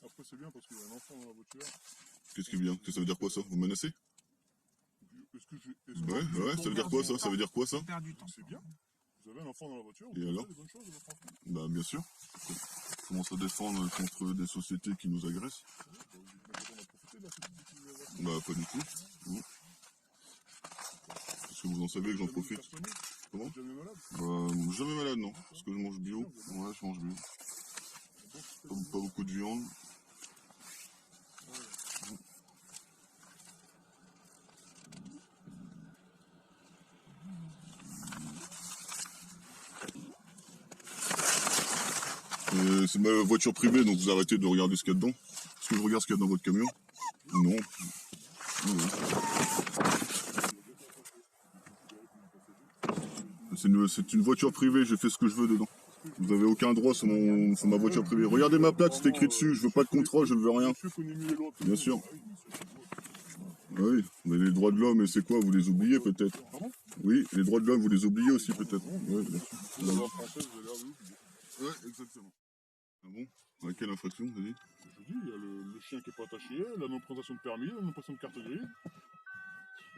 Après, c'est bien parce qu'il y a un enfant dans la voiture. Qu'est-ce qui vient? Ça veut dire quoi ça? Vous menacez? Ouais, ça veut dire quoi ça? Ça veut dire quoi ça? On perd du temps. C'est bien. Vous avez un enfant dans la voiture. Et vous alors? faites des bonnes choses de votre enfant. Bah bien sûr. Comment se défendre contre des sociétés qui nous agressent? Bah, vous avez profité de la société qui vous agresse. Bah pas du tout. Non. Parce que vous en savez que j'en profite. Comment? Vous êtes jamais malade? Bah, jamais malade non. Parce que je mange bio. Ouais, je mange bio. Pas beaucoup de viande. C'est ma voiture privée, donc vous arrêtez de regarder ce qu'il y a dedans. Est-ce que je regarde ce qu'il y a dans votre camion? Non. C'est une voiture privée, je fais ce que je veux dedans. Vous n'avez aucun droit sur ma voiture privée. Regardez ma plaque, c'est écrit dessus, je veux pas de contrôle, je ne veux rien. Monsieur connaît mieux les lois que Bien vous. sûr. Ah oui, monsieur. Oui, mais les droits de l'homme, et c'est quoi? Vous les oubliez peut-être? Pardon? Oui, les droits de l'homme, vous les oubliez aussi peut-être? Oui, bien sûr. Vous avez en française, vous avez l'air de l'oublier. Ouais, exactement. Ah bon? À quelle infraction, vous avez dit? Je dis, il y a le chien qui n'est pas attaché, la non-présentation de permis, la non-présentation de carte grise.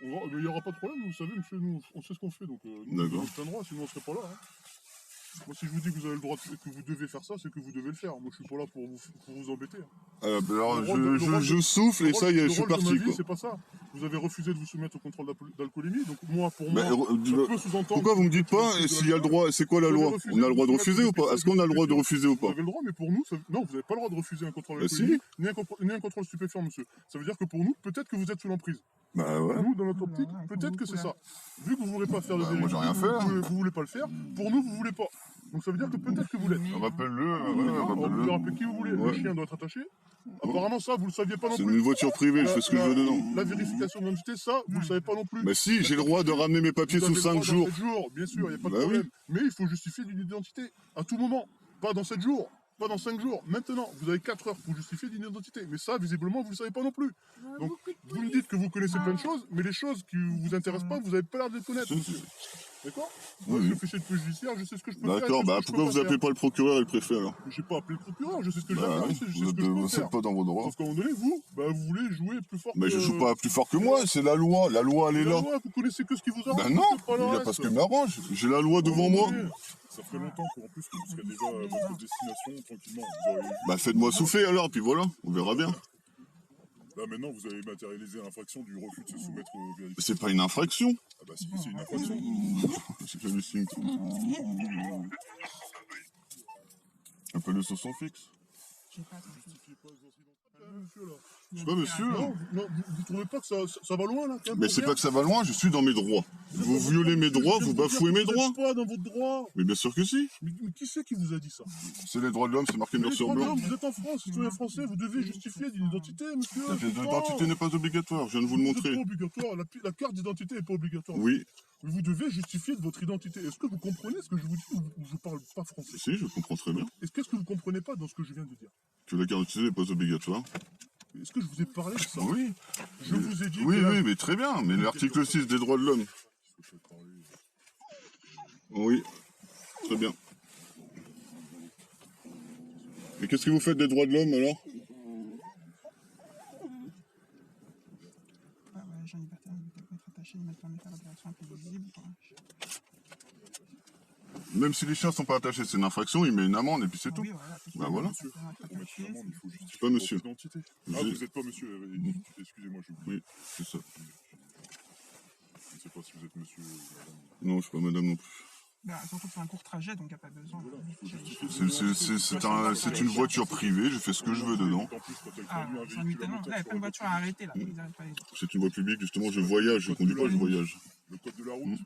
Mais il n'y aura pas de problème, vous savez, monsieur, nous, on sait ce qu'on fait, donc nous, D'accord. on plein droit, sinon on ne serait pas là. Hein. Moi, si je vous dis que vous avez le droit, que vous devez faire ça, c'est que vous devez le faire. Moi, je suis pas là pour vous embêter. Hein. Ah, bah alors, Le rôle je souffle et ça y est, je suis Le rôle de ma parti, vie, quoi. c'est pas ça. Vous avez refusé de vous soumettre au contrôle d'alcoolémie, donc moi, pour Mais, moi, ça peut sous-entendre... pourquoi vous me dites pas s'il y a le droit, c'est quoi la Vous avez loi? refusé On a le droit de de refuser ou pas? Est-ce qu'on a le droit de refuser ou Vous pas? avez le droit, mais pour nous, non, vous n'avez pas le droit de refuser un contrôle Bah d'alcoolémie, si. ni un contrôle stupéfiant, monsieur. Ça veut dire que pour nous, peut-être que vous êtes sous l'emprise. Bah ouais. Nous, dans notre optique, peut-être que c'est ça. Vu que vous ne voulez pas faire de Bah, moi, j'ai rien vérification, fait. vous voulez pas le faire, pour nous, vous voulez pas. Donc ça veut dire que peut-être que vous l'êtes. Rappelle-le, Vous pouvez rappelle-le. rappeler qui vous voulez. Ouais. Le chien doit être attaché. Apparemment, ça, vous le saviez pas non C'est plus. une voiture privée, je fais ce que je veux dedans. La vérification d'identité, ça, vous le savez pas non plus. Bah si, j'ai le droit de ramener mes papiers Vous sous avez le 5 droit dans jours. 7 jours, bien sûr, il n'y a pas de Bah problème. Mais il faut justifier d'une identité, à tout moment. Pas dans 7 jours, pas dans 5 jours. Maintenant, vous avez 4 heures pour justifier d'une identité. Mais ça, visiblement, vous ne le savez pas non plus. Donc, vous me dites que vous connaissez plein de choses, mais les choses qui ne vous intéressent pas, vous n'avez pas l'air de les connaître, Si, monsieur. si. D'accord? Oui, Moi, oui. je fais chez le police judiciaire, je sais ce que je peux faire. D'accord, je sais bah ce que je pourquoi peux vous pas appelez faire. pas le procureur et le préfet alors? J'ai pas appelé le procureur, je sais ce que j'ai à Bah faire, oui, je sais vous ce que je peux êtes faire. pas dans vos droits. Sauf qu'à un moment donné, vous voulez jouer plus fort Mais que... je joue pas plus fort que moi, c'est la loi elle est La là. loi, vous connaissez que ce qui vous arrange. Bah non, c'est pas le il y a reste. pas ce qui m'arrange, j'ai la loi devant moi. Ça ferait longtemps qu'en plus que vous serez déjà à votre destination tranquillement. Vous aurez... Bah faites-moi souffler alors, puis voilà, on verra bien. Là maintenant, vous avez matérialisé l'infraction du refus de se soumettre aux vérifications. C'est pas une infraction. Ah bah si, c'est une infraction. J'hallucine. Appelle-le sur son fixe. J'ai pas compris. Justifiez pas votre identité. Monsieur là. Je sais pas, monsieur. Non, vous trouvez pas que ça va loin là quand même, Mais pour c'est rien pas que ça va loin, je suis dans mes droits. Vous violez mes droits, vous bafouez mes droits. Vous êtes pas dans votre droit. Mais bien sûr que si. Mais qui c'est qui vous a dit ça? C'est les droits de l'homme, c'est marqué noir Les sur droits de blanc. l'homme, vous êtes en France, citoyen français, vous devez justifier d'une identité, monsieur. L'identité n'est pas obligatoire, je viens de vous le C'est montrer. pas obligatoire, la carte d'identité n'est pas obligatoire. Oui, Mais vous devez justifier de votre identité. Est-ce que vous comprenez ce que je vous dis ou je parle pas français? si, je comprends très bien. Qu'est-ce que vous comprenez pas dans ce que je viens de dire? Que la carte d'identité n'est pas obligatoire. Est-ce que je vous ai parlé de ça? Oui. Je vous ai dit Oui, que oui, mais très bien. Mais l'article 6 des droits de l'homme. Oui, très bien. Et qu'est-ce que vous faites des droits de l'homme alors? Ah ouais, j'ai une liberté de être attaché, de mettre permis de faire la direction imprévisible. Même si les chiens sont pas attachés, c'est une infraction, il met une amende et puis c'est tout. Oui, voilà. c'est Bah ça. voilà. C'est un pour mettre une amende, il faut C'est justifier pas monsieur. votre identité. Ah, J'ai- vous n'êtes pas monsieur, excusez-moi, je Oui, c'est ça. ne sais pas si vous êtes monsieur ou madame. Non, je suis pas madame non plus. Bah, surtout que c'est un court trajet, donc il n'y a pas besoin. C'est une voiture privée, je fais ce que je veux dedans. En plus, quand elle Ah, conduit un j'en ai véhicule à tellement. moteur Là, il n'y a sur pas une la voiture à arrêter, là. Ils n'arrêtent pas les autres. C'est une voie publique, justement, je voyage, je conduis pas, je voyage. Le code de la route,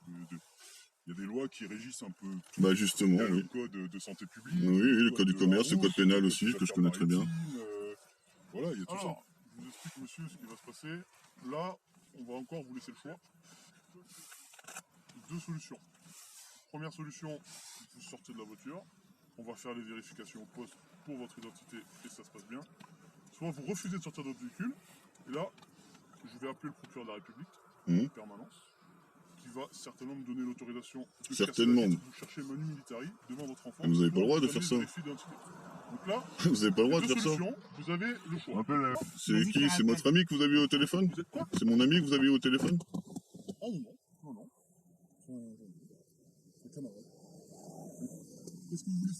il y a des lois qui régissent un peu tout. Bah justement, Il y a le oui. code de santé publique. Oui, oui, le code du de commerce, la le code route, pénal le aussi, code que je des connais très bien. affaires maritimes, voilà, il y a tout ça. Alors. Je vous explique, monsieur, ce qui va se passer. Là, on va encore vous laisser le choix. Deux solutions. Première solution, vous sortez de la voiture. On va faire les vérifications au poste pour votre identité et ça se passe bien. Soit vous refusez de sortir de votre véhicule. Et là, je vais appeler le procureur de la République en permanence, qui va certainement me donner l'autorisation de Certainement. casser la vitre. Vous cherchez Manu Militari devant votre enfant. Vous avez pas le droit de Vous faire allez ça. vérifier l'identité. Donc là, Vous avez pas le droit de deux faire ça. solutions, vous avez le choix. C'est qui? C'est votre ami que vous avez eu au téléphone? Vous êtes quoi? C'est mon ami que vous avez eu au téléphone? Oh non, non. C'est camarade. Qu'est-ce que vous voulez?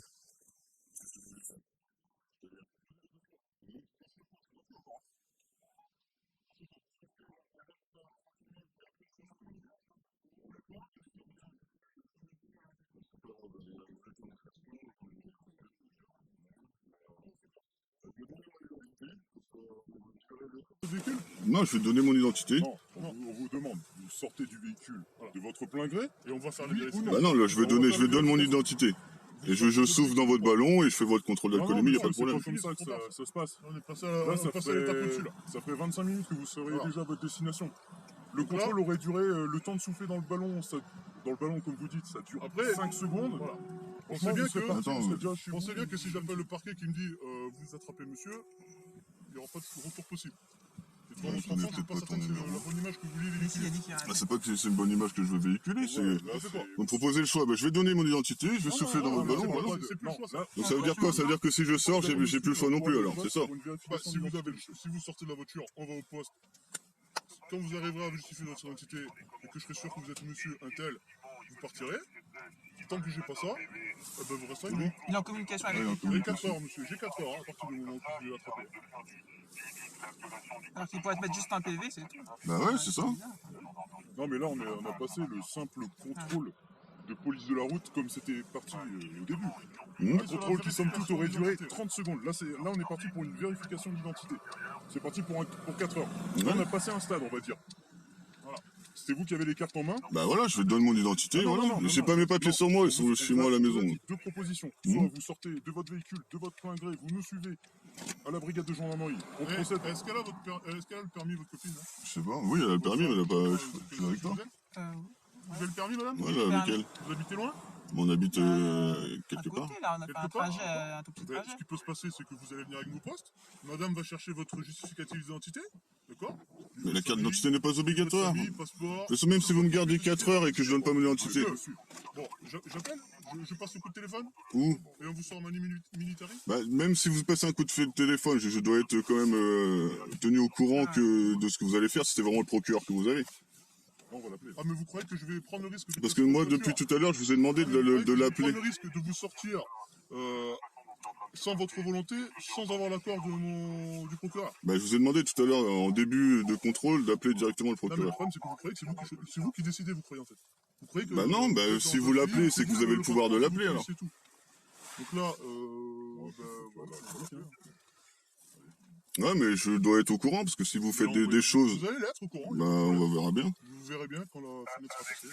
Le véhicule? Non, je vais te donner mon identité. Non, on vous demande, vous sortez du véhicule de votre plein gré et on va faire les vérifications. Bah non, là, je vais donner mon identité. Et je souffle dans votre ballon et je fais votre contrôle d'alcoolémie, il n'y a pas de problème. C'est pas comme ça que ça se passe. On est passé à Bah, là, à l'étape au-dessus là. Ça fait 25 minutes que vous serez déjà à votre destination. Le Donc là- contrôle aurait duré le temps de souffler dans le ballon. Dans le ballon, comme vous dites, ça dure Après, 5 secondes. Voilà. Pensez bien que- Attends, Pensez bien que si j'appelle le parquet qui me dit vous attrapez monsieur, il n'y aura pas de retour possible. Et devant Ouais, votre je connais enfant, je suis peut-être pas pas certain ton que c'est numéro. la bonne image que vous vouliez Mais s'il a véhiculer. dit qu'il Ah, arrête. c'est pas que c'est une bonne image que je veux véhiculer, c'est... Ouais, là, c'est quoi? Vous me proposez le choix, bah, je vais donner mon identité, je vais souffler dans votre ballon, c'est voilà. pas- c'est plus le choix, ça. Donc ça veut dire quoi? Ça veut dire que si je sors, j'ai plus le choix non plus alors, c'est ça? Bah, si vous sortez de la voiture, on va au poste. Quand vous arriverez à justifier votre identité et que je serai sûr que vous êtes monsieur un tel, vous partirez. Tant que j'ai pas ça, eh ben vous resterez avec nous. Il est en communication avec Ouais, lui. J'ai 4 heures, monsieur. J'ai 4 heures hein, à partir du moment où je vais l'attraper. Alors qu'il pourrait te mettre juste un PV, c'est tout. Bah ouais, c'est ça. Non, mais là, on a passé le simple contrôle de police de la route comme c'était parti au début. Un contrôle qui, somme toute, aurait duré 30 secondes. Là, on est parti pour une vérification d'identité. C'est parti pour 4 heures. Là, on a passé un stade, on va dire. Voilà. C'était vous qui avez les cartes en main. Bah voilà, je vais te donner mon identité, voilà. J'ai pas mes papiers sur moi, ils sont chez moi à la maison. Deux propositions. Soit vous sortez de votre véhicule, de votre plein gré, vous nous suivez à la brigade de gendarmerie. On procède. Est-ce qu'elle a le permis, votre copine? Je sais pas, oui, elle a le permis, mais elle a pas... Je suis avec toi. Vous avez le permis, madame? Voilà, avec elle. Vous habitez loin? On habite À quelque part. côté, là, on a fait un Quelque part. trajet, un tout petit Ben, trajet. ce qui peut se passer, c'est que vous allez venir avec nos postes. Madame va chercher votre justificatif d'identité. D'accord? Mais la carte d'identité n'est pas obligatoire. Famille, passeport. De toute façon, même si vous me gardez 4 heures et que je donne pas mon identité. Bon, j'appelle, je passe le coup de téléphone Où? et on vous sort Manu Militari. Bah, même si vous passez un coup de fil de téléphone, je dois être quand même tenu au courant de ce que vous allez faire si c'est vraiment le procureur que vous avez. On va l'appeler. Ah, mais vous croyez que je vais prendre le risque de... Parce que moi, depuis tout à l'heure, je vous ai demandé de l'appeler. Je vais prendre le risque de vous sortir sans votre volonté, sans avoir l'accord du procureur. Bah, je vous ai demandé tout à l'heure, en début de contrôle, d'appeler directement le Non, mais le procureur. problème, c'est que vous croyez que c'est vous qui décidez, vous croyez en fait. Vous croyez que... Bah non, bah, si vous l'appelez, c'est que vous avez le pouvoir de l'appeler, alors. C'est tout. Donc là, bah, voilà. Ouais, mais je dois être au courant, parce que si vous faites Mais des choses, Vous allez l'être au courant. bah, on verra bien. Vous verrez bien quand la fenêtre sera passée.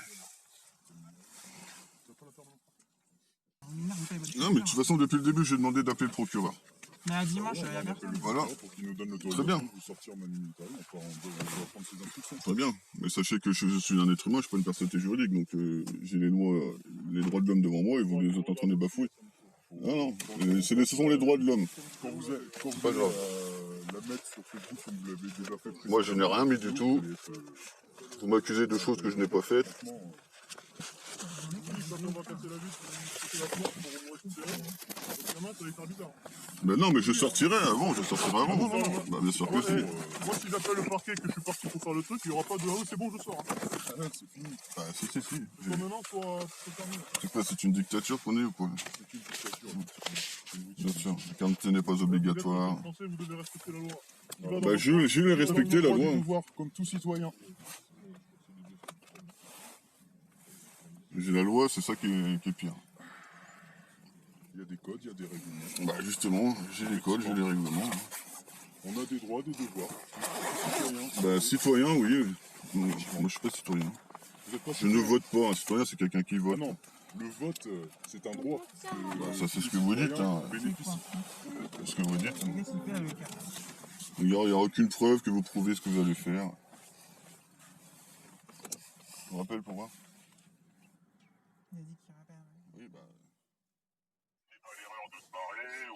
Tu vas pas la faire maintenant. Non, mais de toute façon, depuis le début, j'ai demandé d'appeler le procureur. Mais à dimanche, il y a personne. Voilà. Pour qu'il nous donne Très l'autorisation bien. de vous sortir en manu militari, on va prendre ses instructions. Très bien. Mais sachez que je suis un être humain, je suis pas une personnalité juridique, donc j'ai les lois, les droits de l'homme devant moi et vous les êtes en train de les bafouer. Non, non. Ce sont les droits de l'homme. Quand vous Pas allez grave. la mettre sur Facebook, comme vous l'avez déjà fait. Moi, je n'ai rien mis du tout. Vous m'accusez de choses que je n'ai pas faites. Ben non, mais je sortirai avant, Bah, bien sûr que si. Moi, si j'appelle le parquet et que je suis parti pour faire le truc, il n'y aura pas de ah oui, c'est bon, je sors. C'est fini. Bah, si. Soit maintenant, soit terminé. C'est quoi, c'est une dictature qu'on est ou quoi? C'est une dictature. Bien sûr. Quand ce n'est pas obligatoire. Vous êtes français, vous devez respecter la loi. Bah, je vais respecter la loi. Voir comme tout citoyen. J'ai la loi, c'est ça qui est pire. Il y a des codes, il y a des règlements. Bah, justement, j'ai les codes, j'ai les règlements. On a des droits, des devoirs. Bah, citoyen, oui. Moi, je suis pas citoyen. Vous êtes pas Je ne vote pas. Un citoyen, c'est quelqu'un qui Ah vote. non, le vote, c'est un droit. Bah, ça, c'est ce que vous dites, hein. Bénéficie. C'est ce que vous dites. Qu'est-ce qu'il fait avec Il n'y a aucune preuve que vous prouvez ce que vous allez faire. Je vous rappelle pour moi. Il a dit qu'il rappelle. Oui, bah.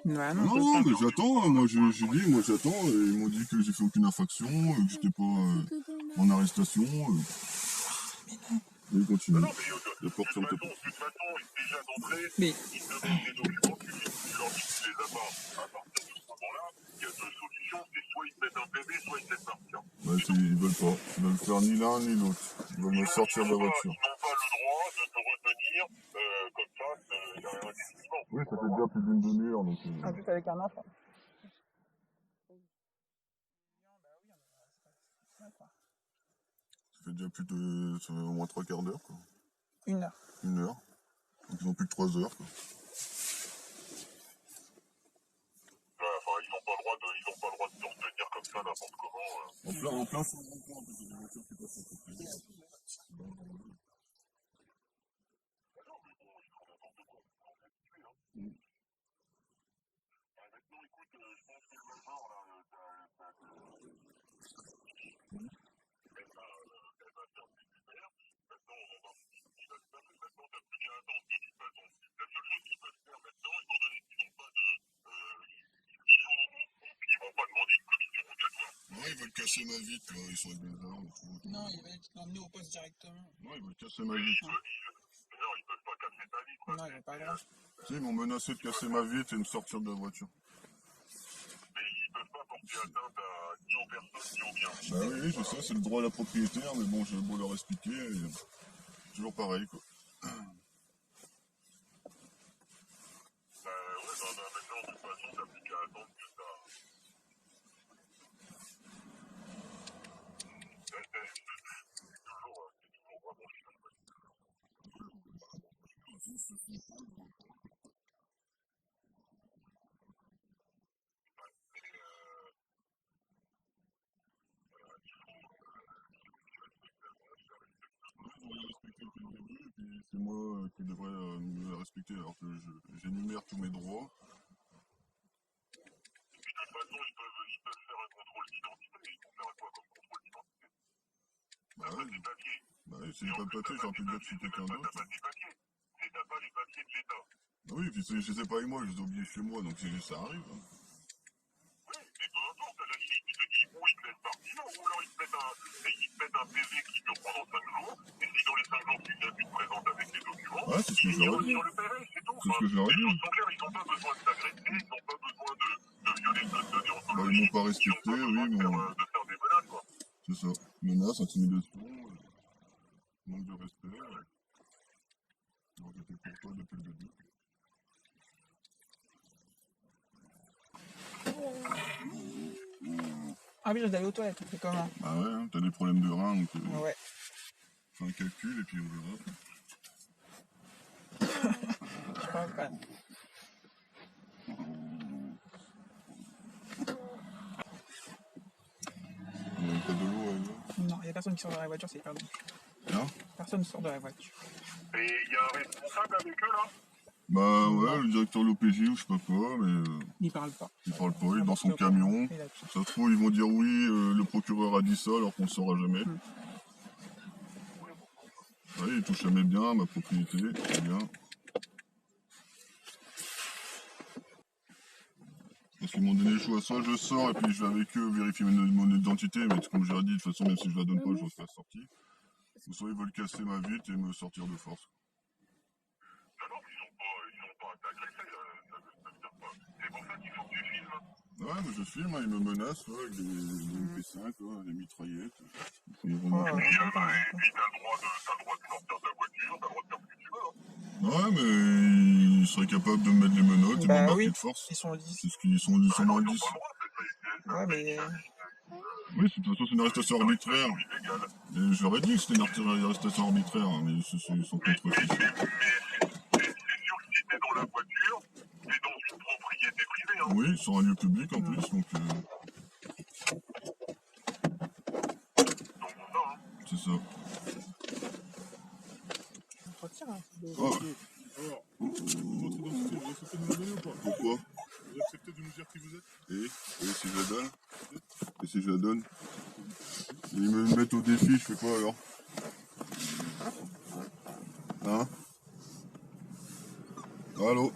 Bah non, Non, mais j'attends. Moi, j'ai dit, moi, j'attends. Ils m'ont dit que j'ai fait aucune infraction, que j'étais pas en arrestation. Et ils continuent. Les portes sont De toute façon, déjà d'entrée, Mais ils demandent des documents publics. Tu leur dis que tu les as pas. À partir de ce moment-là, il y a deux solutions. C'est soit ils te mettent un PV, soit ils te laissent partir. Bah, ils veulent pas. Ils veulent faire ni l'un ni l'autre. Ils veulent me sortir de la voiture. Ils n'ont pas le droit de te retenir comme ça, indéfiniment. Oui, ça fait déjà plus d'une demi-heure, donc. en plus avec un enfant. Ça fait déjà plus de. Ça fait au moins 3/4 d'heure, quoi. 1 heure. 1 heure. Donc ils ont plus que 3 heures, quoi. Enfin, ils n'ont pas le droit de te retenir comme ça n'importe comment. En plein sur le rond-point, parce que des voitures qui passent à côté. Maintenant, écoute, je pense que le major, là, elle va faire des super. Maintenant, on va voir ce qui va se passer. Maintenant, t'as plus qu'à attendre de toute façon. La seule chose qu'ils peuvent faire maintenant, étant donné qu'ils n'ont pas de. Ils vont pas demander une commission rogatoire. Non, ils veulent casser ma vitre, là. Ils sont avec des armes et tout. Non, il va l'emmener au poste directement. Non, ils veulent casser ma vitre. Non, ils peuvent pas casser ta vitre. Non, il n'a pas le droit. Tu sais, ils m'ont menacé de casser ma vitre et de me sortir de la voiture. Mais ils peuvent pas porter atteinte ni aux personnes ni aux biens. Bah oui, je sais, c'est le droit à la propriétaire, mais bon, j'ai beau leur expliquer, toujours pareil, quoi. Maintenant, de toute façon, t'as plus qu'à attendre que ça. C'est toujours vraiment chiant. C'est moi qui devrais me respecter alors que j'énumère tous mes droits. De toute façon, ils peuvent faire un contrôle d'identité. Ils vont faire quoi comme contrôle d'identité? Bah T'as oui, pas tes papiers. bah oui, si j'ai pas de papier, j'aurais pu dire que c'était quelqu'un d'autre. T'as pas tes papiers. T'as pas les papiers de l'État. Bah oui, puis je les ai pas avec moi, je les ai oubliés chez moi, donc ça arrive. Hein. Oui, mais peu importe, à la limite, il te dit ou ils te laissent partir, ou alors ils te mettent un PV qui dure pendant 5 jours, et si dans les 5 jours tu viens, tu te présentes avec les documents, Ouais, c'est ce que je leur ai dit. sur le PV, c'est tout. C'est ce que je leur ai Les dit. choses sont claires, ils n'ont pas besoin de t'agresser, ils n'ont pas besoin de violer de Bah, déontologie, ils m'ont pas ils respecté, n'ont pas oui, besoin mais de faire des menaces, quoi. c'est ça. Menace, intimidation, manque de respect. Donc j'étais pour toi depuis le début. Ah oui, je d'aller aux toilettes, c'est comment? Bah ouais, hein, t'as des problèmes de rein, donc Ouais. fais un calcul et puis on verra. Je pense pas. personne qui sort de la voiture, c'est hyper dangereux. Hein? Personne ne sort de la voiture. Et il y a un responsable avec eux là? Bah ouais, le directeur de l'OPJ ou je sais pas quoi, mais Il parle pas. il parle pas, il est dans son camion. Il a tout. Ça se trouve, ils vont dire oui, le procureur a dit ça alors qu'on ne saura jamais. Ouais, il touche jamais bien à ma propriété, c'est bien. Parce qu'ils m'ont donné le choix, soit je sors et puis je vais avec eux vérifier mon identité, mais comme j'ai dit, de toute façon, même si je la donne pas, je ne serai pas sorti. Ou soit ils veulent casser ma vitre et me sortir de force. Non, non, ils sont pas à t'agresser, ça veut dire pas. C'est pour ça qu'il faut que tu filmes. Ouais, mais je filme, hein, ils me menacent, ouais, avec des MP5, ouais, des mitraillettes. Ils vont Oh, m'appeler. Et puis t'as le droit de sortir de ta voiture, t'as le droit de faire ce que tu veux. Hein. Ouais, mais ils seraient capables de me mettre des menottes et Bah m'embarquer oui. de force. Ils sont 10. C'est ce qu'ils sont, ils sont moins 10. Ouais, mais. Oui, de toute façon, c'est une arrestation arbitraire. Et je leur ai dit que c'était une arrestation arbitraire, hein, mais ils sont contre Mais c'est sûr que si t'es dans la voiture, t'es dans une propriété privée. Hein. Oui, sur un lieu public en plus, donc Donc voilà. Hein. c'est ça. Retire, hein. Oh, Alors, votre identité, vous acceptez de nous la donner ou pas? pourquoi? Vous acceptez de nous dire qui vous êtes? Et si je la donne? Et si je la donne? Ils me mettent au défi, je fais quoi alors? Hein? Allô?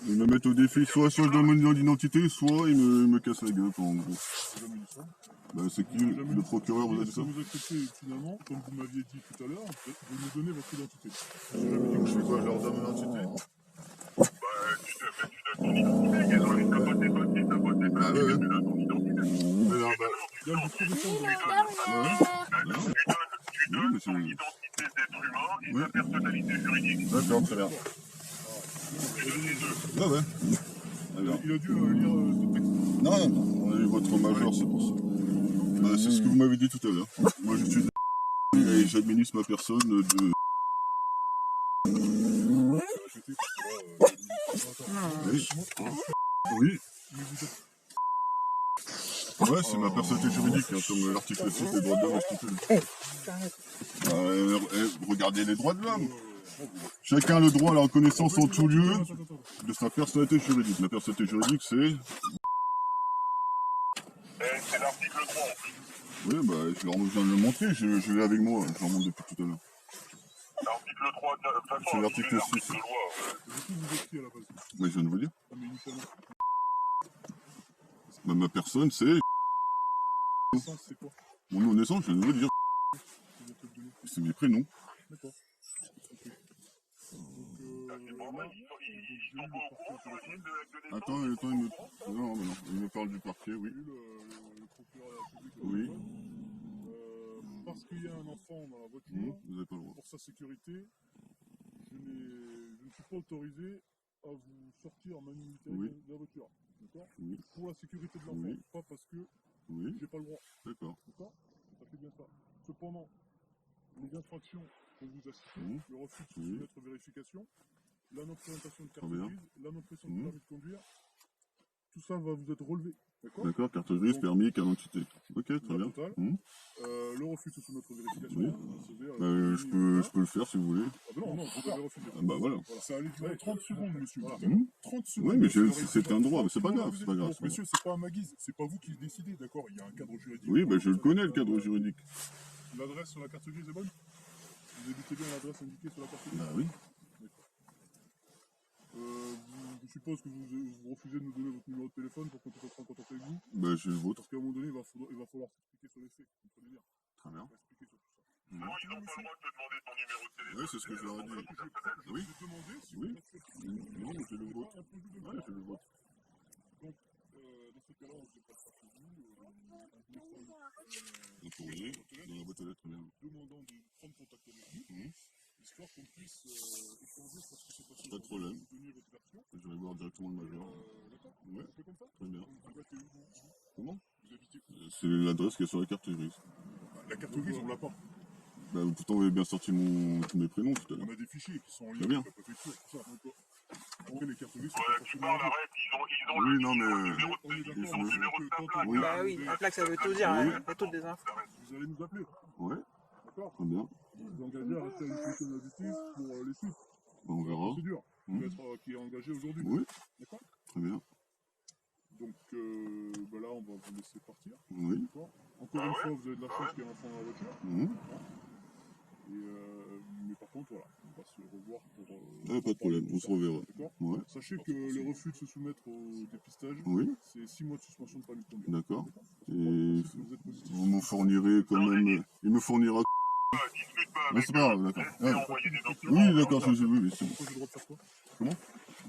Ils me mettent au défi, soit je donne mon identité, soit ils me cassent la gueule, quoi, en gros. J'ai jamais dit ça. Bah, c'est qui? Le procureur vous a dit Est-ce ça? que vous acceptez finalement, comme vous m'aviez dit tout à l'heure, de nous donner votre identité? Je fais quoi? Je leur donne mon identité? Bah, tu donnes ton identité. Désolé, t'as pas tes papiers, t'as pas tes Ah papiers, ouais, tu donnes ton identité. Mais non, bah, Il y a le discours de chambre. ouais. Tu Oui, donnes mais ton c'est... identité d'être humain et Oui. ta personnalité juridique. D'accord, très bien. Tu donnes les deux. Ah ouais. Très bien. Il a dû lire ce texte. Non, non, non, on a eu votre major, c'est pour ça. Bah, c'est ce que vous m'avez dit tout à l'heure. Moi, je suis et j'administre ma personne de... Oui. Oui. Ouais, c'est ma personnalité juridique, hein, comme l'article 6 des droits de l'homme stipule. Regardez les droits de l'homme. Chacun a le droit à la reconnaissance en tout lieu de sa personnalité juridique. La personnalité juridique, c'est... C'est l'article 3 en plus. Oui, bah, je viens de le montrer, je l'ai avec moi, je le montre depuis tout à l'heure. L'article 3, de toute façon, C'est l'article 6. de loi. Du coup, vous êtes qui à la base? Mais je viens de vous dire. Ah, mais initialement, Bah, ma personne, c'est... le sens, c'est quoi? Mon nom de naissance, je viens de vous dire. Vous êtes le donner. C'est mes prénoms. D'accord. Ok. Donc, C'est là, bon, ils sont pas au courant sur le site de Attends, il me... Non, mais non, il me parle du parquet, oui. le procureur de la République. Oui. Parce qu'il y a un enfant dans la voiture, Vous n'avez pas le droit. pour sa sécurité, je ne suis pas autorisé à vous sortir en militaire Oui. de la voiture. D'accord? Oui. Pour la sécurité de l'enfant, Oui. pas parce que Oui. j'ai pas le droit. D'accord. D'accord? Ça fait bien ça. Cependant, les infractions qu'on vous a citées, Oui. le refus de Oui. soumettre vérification, la non-présentation de carte Très bien. grise, la non-présentation de Mhm. permis de conduire, tout ça va vous être relevé. D'accord? D'accord, carte grise, permis, carte d'identité. Ok, très La bien. totale. Mhm. Le refus de soumettre vérification. Oui. C'est-à-dire, Je peux le faire si vous voulez. Ah ben non, non, vous avez refusé. Ah bah voilà. Ça allait durer 30 secondes, monsieur. Voilà. Mhm. 30 secondes. Oui, mais monsieur, c'est un droit, mais c'est pas grave, c'est pas grave. Donc, monsieur, c'est pas à ma guise. C'est pas vous qui décidez, d'accord? Il y a un cadre juridique. Oui, bah je le connais, le cadre juridique. L'adresse sur la carte grise est bonne? Vous habitez bien l'adresse indiquée sur la carte grise? Bah oui. Je suppose que vous refusez de nous donner votre numéro de téléphone pour qu'on puisse prendre contact avec vous. Bah j'ai le vôtre. Parce qu'à un moment donné, il va falloir s'expliquer sur les faits. Vous comprenez bien? Très bien. On va expliquer sur tout ça. Non, ils n'ont pas le droit de te demander ton numéro de téléphone. Oui, c'est ce que je leur ai dit. Je Oui. vous ai demandé si Oui. vous acceptez. Non, mais j'ai le vôtre. Un projet de Ouais, loi. j'ai le vôtre. Donc, dans ce cas-là, on ne pas faire chez vous. Un courrier, dans la boîte aux lettres, très bien. Demandant de prendre contact avec nous, Mhm. histoire qu'on puisse échanger sur ce qui s'est passé. Pas de problème. Vous donner votre version. Je vais voir directement le major. D'accord? Ouais, On fait comme ça? très bien. Vous habitez où, vous? Comment? Vous habitez où? C'est l'adresse qui est sur la carte grise. La carte grise, on l'a pas. Bah pourtant vous avez bien sorti tous mes prénoms tout à l'heure. On a des fichiers qui sont en Très lien bien. avec la préfecture, tout ça. Donc, Après, les cartes grises, c'est Ouais, pas tu forcément parles, un jeu. arrête, ils ont Oui, le non, mais... numéro On est de d'accord, ils ont le mais numéro de ta quand plaque. on Oui. Bah oui, la plaque, ça veut tout dire, Oui. hein, et toutes des infos. vous allez nous appeler, Ouais, d'accord? très bien. Vous engagez à rester à disposition de la justice pour les suites. On C'est la verra. procédure qui est engagée aujourd'hui. Oui, D'accord? très bien. Donc bah là, on va vous laisser partir. Oui. D'accord? Encore une fois, vous avez de la chance qu'il y ait un enfant dans la voiture. Mhm. Mais par contre, voilà, on va se revoir pour. Ah, pas de problème, on se reverra. D'accord? Ouais. Sachez que le refus de se soumettre au dépistage, Oui, c'est 6 mois de suspension de permis de conduire. d'accord. C'est Et pas parce que vous êtes positif. vous me fournirez quand même... Il me fournira... Discute pas Mais avec c'est pas grave, d'accord. laisse-les Ah. envoyer des documents. Oui, d'accord, oui, oui, c'est bon. Pourquoi j'ai le droit de faire quoi?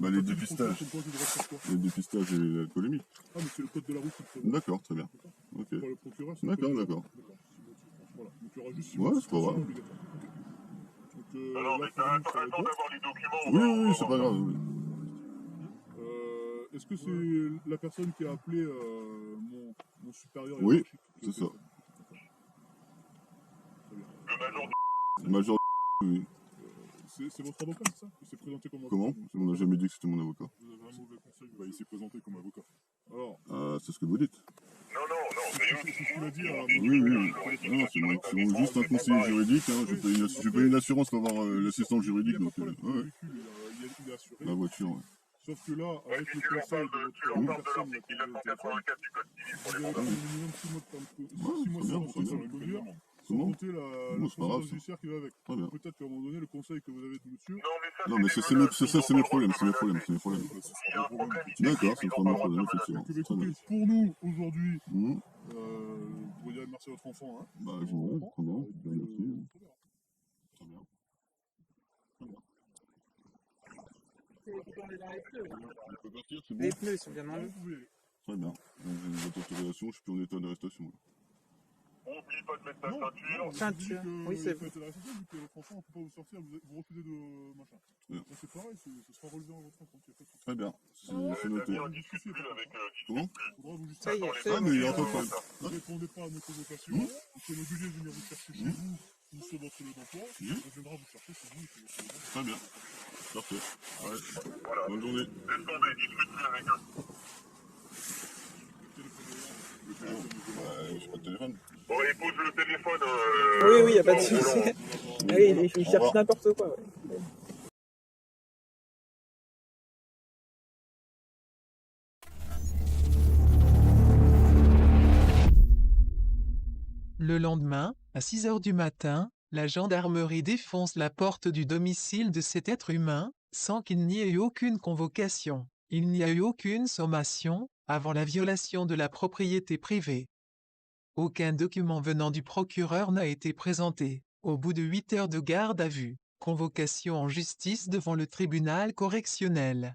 Bah, les Quand tu dis dépistages. pourquoi j'ai le droit de faire quoi? Les dépistages et l'alcoolémie. Ah, mais c'est le code de la route qui le prévoit. D'accord, très bien. Ok. Pas le procureur, c'est le D'accord, code de la d'accord. route. D'accord. 6 mois de suspension. Voilà. Donc il y aura juste 6 Ouais, mois de c'est pas grave. suspension obligatoire. Donc Non, non, mais là, pour nous, ça va être attends bon. d'avoir les documents. Oui, oui, oui, c'est pas grave. Oui. Est-ce que c'est la personne qui a appelé mon supérieur Oui, hiérarchique qui a c'est ça. fait Très bien. Le major Major... Oui. C'est votre avocat, c'est ça? Il s'est présenté comme avocat. Comment? donc On n'a jamais dit que c'était mon avocat. vous avez un mauvais conseil. Bah, il s'est présenté comme avocat. Alors, Ah, c'est ce que vous dites. Non, c'est eux c'est ce qu'il a dit à Oui, oui. Non, c'est juste un conseiller juridique. Hein. Je paye une assurance pour avoir l'assistance Il n'y juridique. a pas de Donc, problème. ouais, Le ouais. véhicule, il est assuré. La voiture, ouais. Sauf que là, avec Si le tu leur conseil parles de tu leur votre parles de personne, là, l'article qu'on a au téléphone, 484 du code civil pour vous les allez mandats. avoir au minimum 6 mois de permis de Ouais, 6 mois très sans bien, compter très sur bien. le conduire, sans Comment? compter la Non, c'est pas grave, procédure ça. judiciaire qui va avec. Très bien. Peut-être qu'à un moment donné, le conseil que vous avez de monsieur, Non, mais ça, Non, mais c'est c'est des mes, menaces, ça, ils ont c'est pas mes le droit de problèmes, te c'est mes menacer. problèmes, c'est mes problèmes. S'il y a un problème, ils D'accord, t'écrivent, c'est ils pas ont mes pas le droit problèmes, de te menacer. effectivement. donc, Très bien. écoutez, pour nous, aujourd'hui, Mmh. vous pourriez remercier votre enfant, hein. Bah, je vous remercie. Très bien, Et puis, bien, merci. on verra. Très bien. Très bien. On est dans les pneus. On peut partir, c'est bon? Les pneus, ils sont bien Là, enlevés. vous pouvez y aller. Très bien. Donc, j'ai votre autorisation, je suis plus en état d'arrestation. Oublie pas de mettre ta Non, ceinture. non, Ceinture. je vous dis que Oui, c'est vous faites la réception, vu que votre enfant, on peut pas vous sortir, vous refusez de machin. Bien. Ça, c'est pareil, ce sera relevé en votre enfant, il n'y a pas de souci. Très bien, c'est noté. Damien, discute plus avec Comment? Faudra vous Ça y justifier. est, c'est Ah, mais il y a pas de bon. problème. Vous ne répondez pas à nos convocations, on est obligé de venir vous chercher chez vous ou sur votre lieu d'emploi, on viendra vous chercher chez vous ou sur votre lieu d'emploi. Très bien. Parfait. Ouais. Voilà. Bonne journée. Laisse tomber, discute plus avec eux. J'ai pas de téléphone. Bon, et pose le téléphone. Oui, oui, il n'y a pas de au souci. volant. Ah oui, il Au cherche revoir. n'importe quoi. Ouais. Le lendemain, à 6 heures du matin, la gendarmerie défonce la porte du domicile de cet être humain, sans qu'il n'y ait eu aucune convocation. Il n'y a eu aucune sommation, avant la violation de la propriété privée. Aucun document venant du procureur n'a été présenté. Au bout de 8 heures de garde à vue, convocation en justice devant le tribunal correctionnel.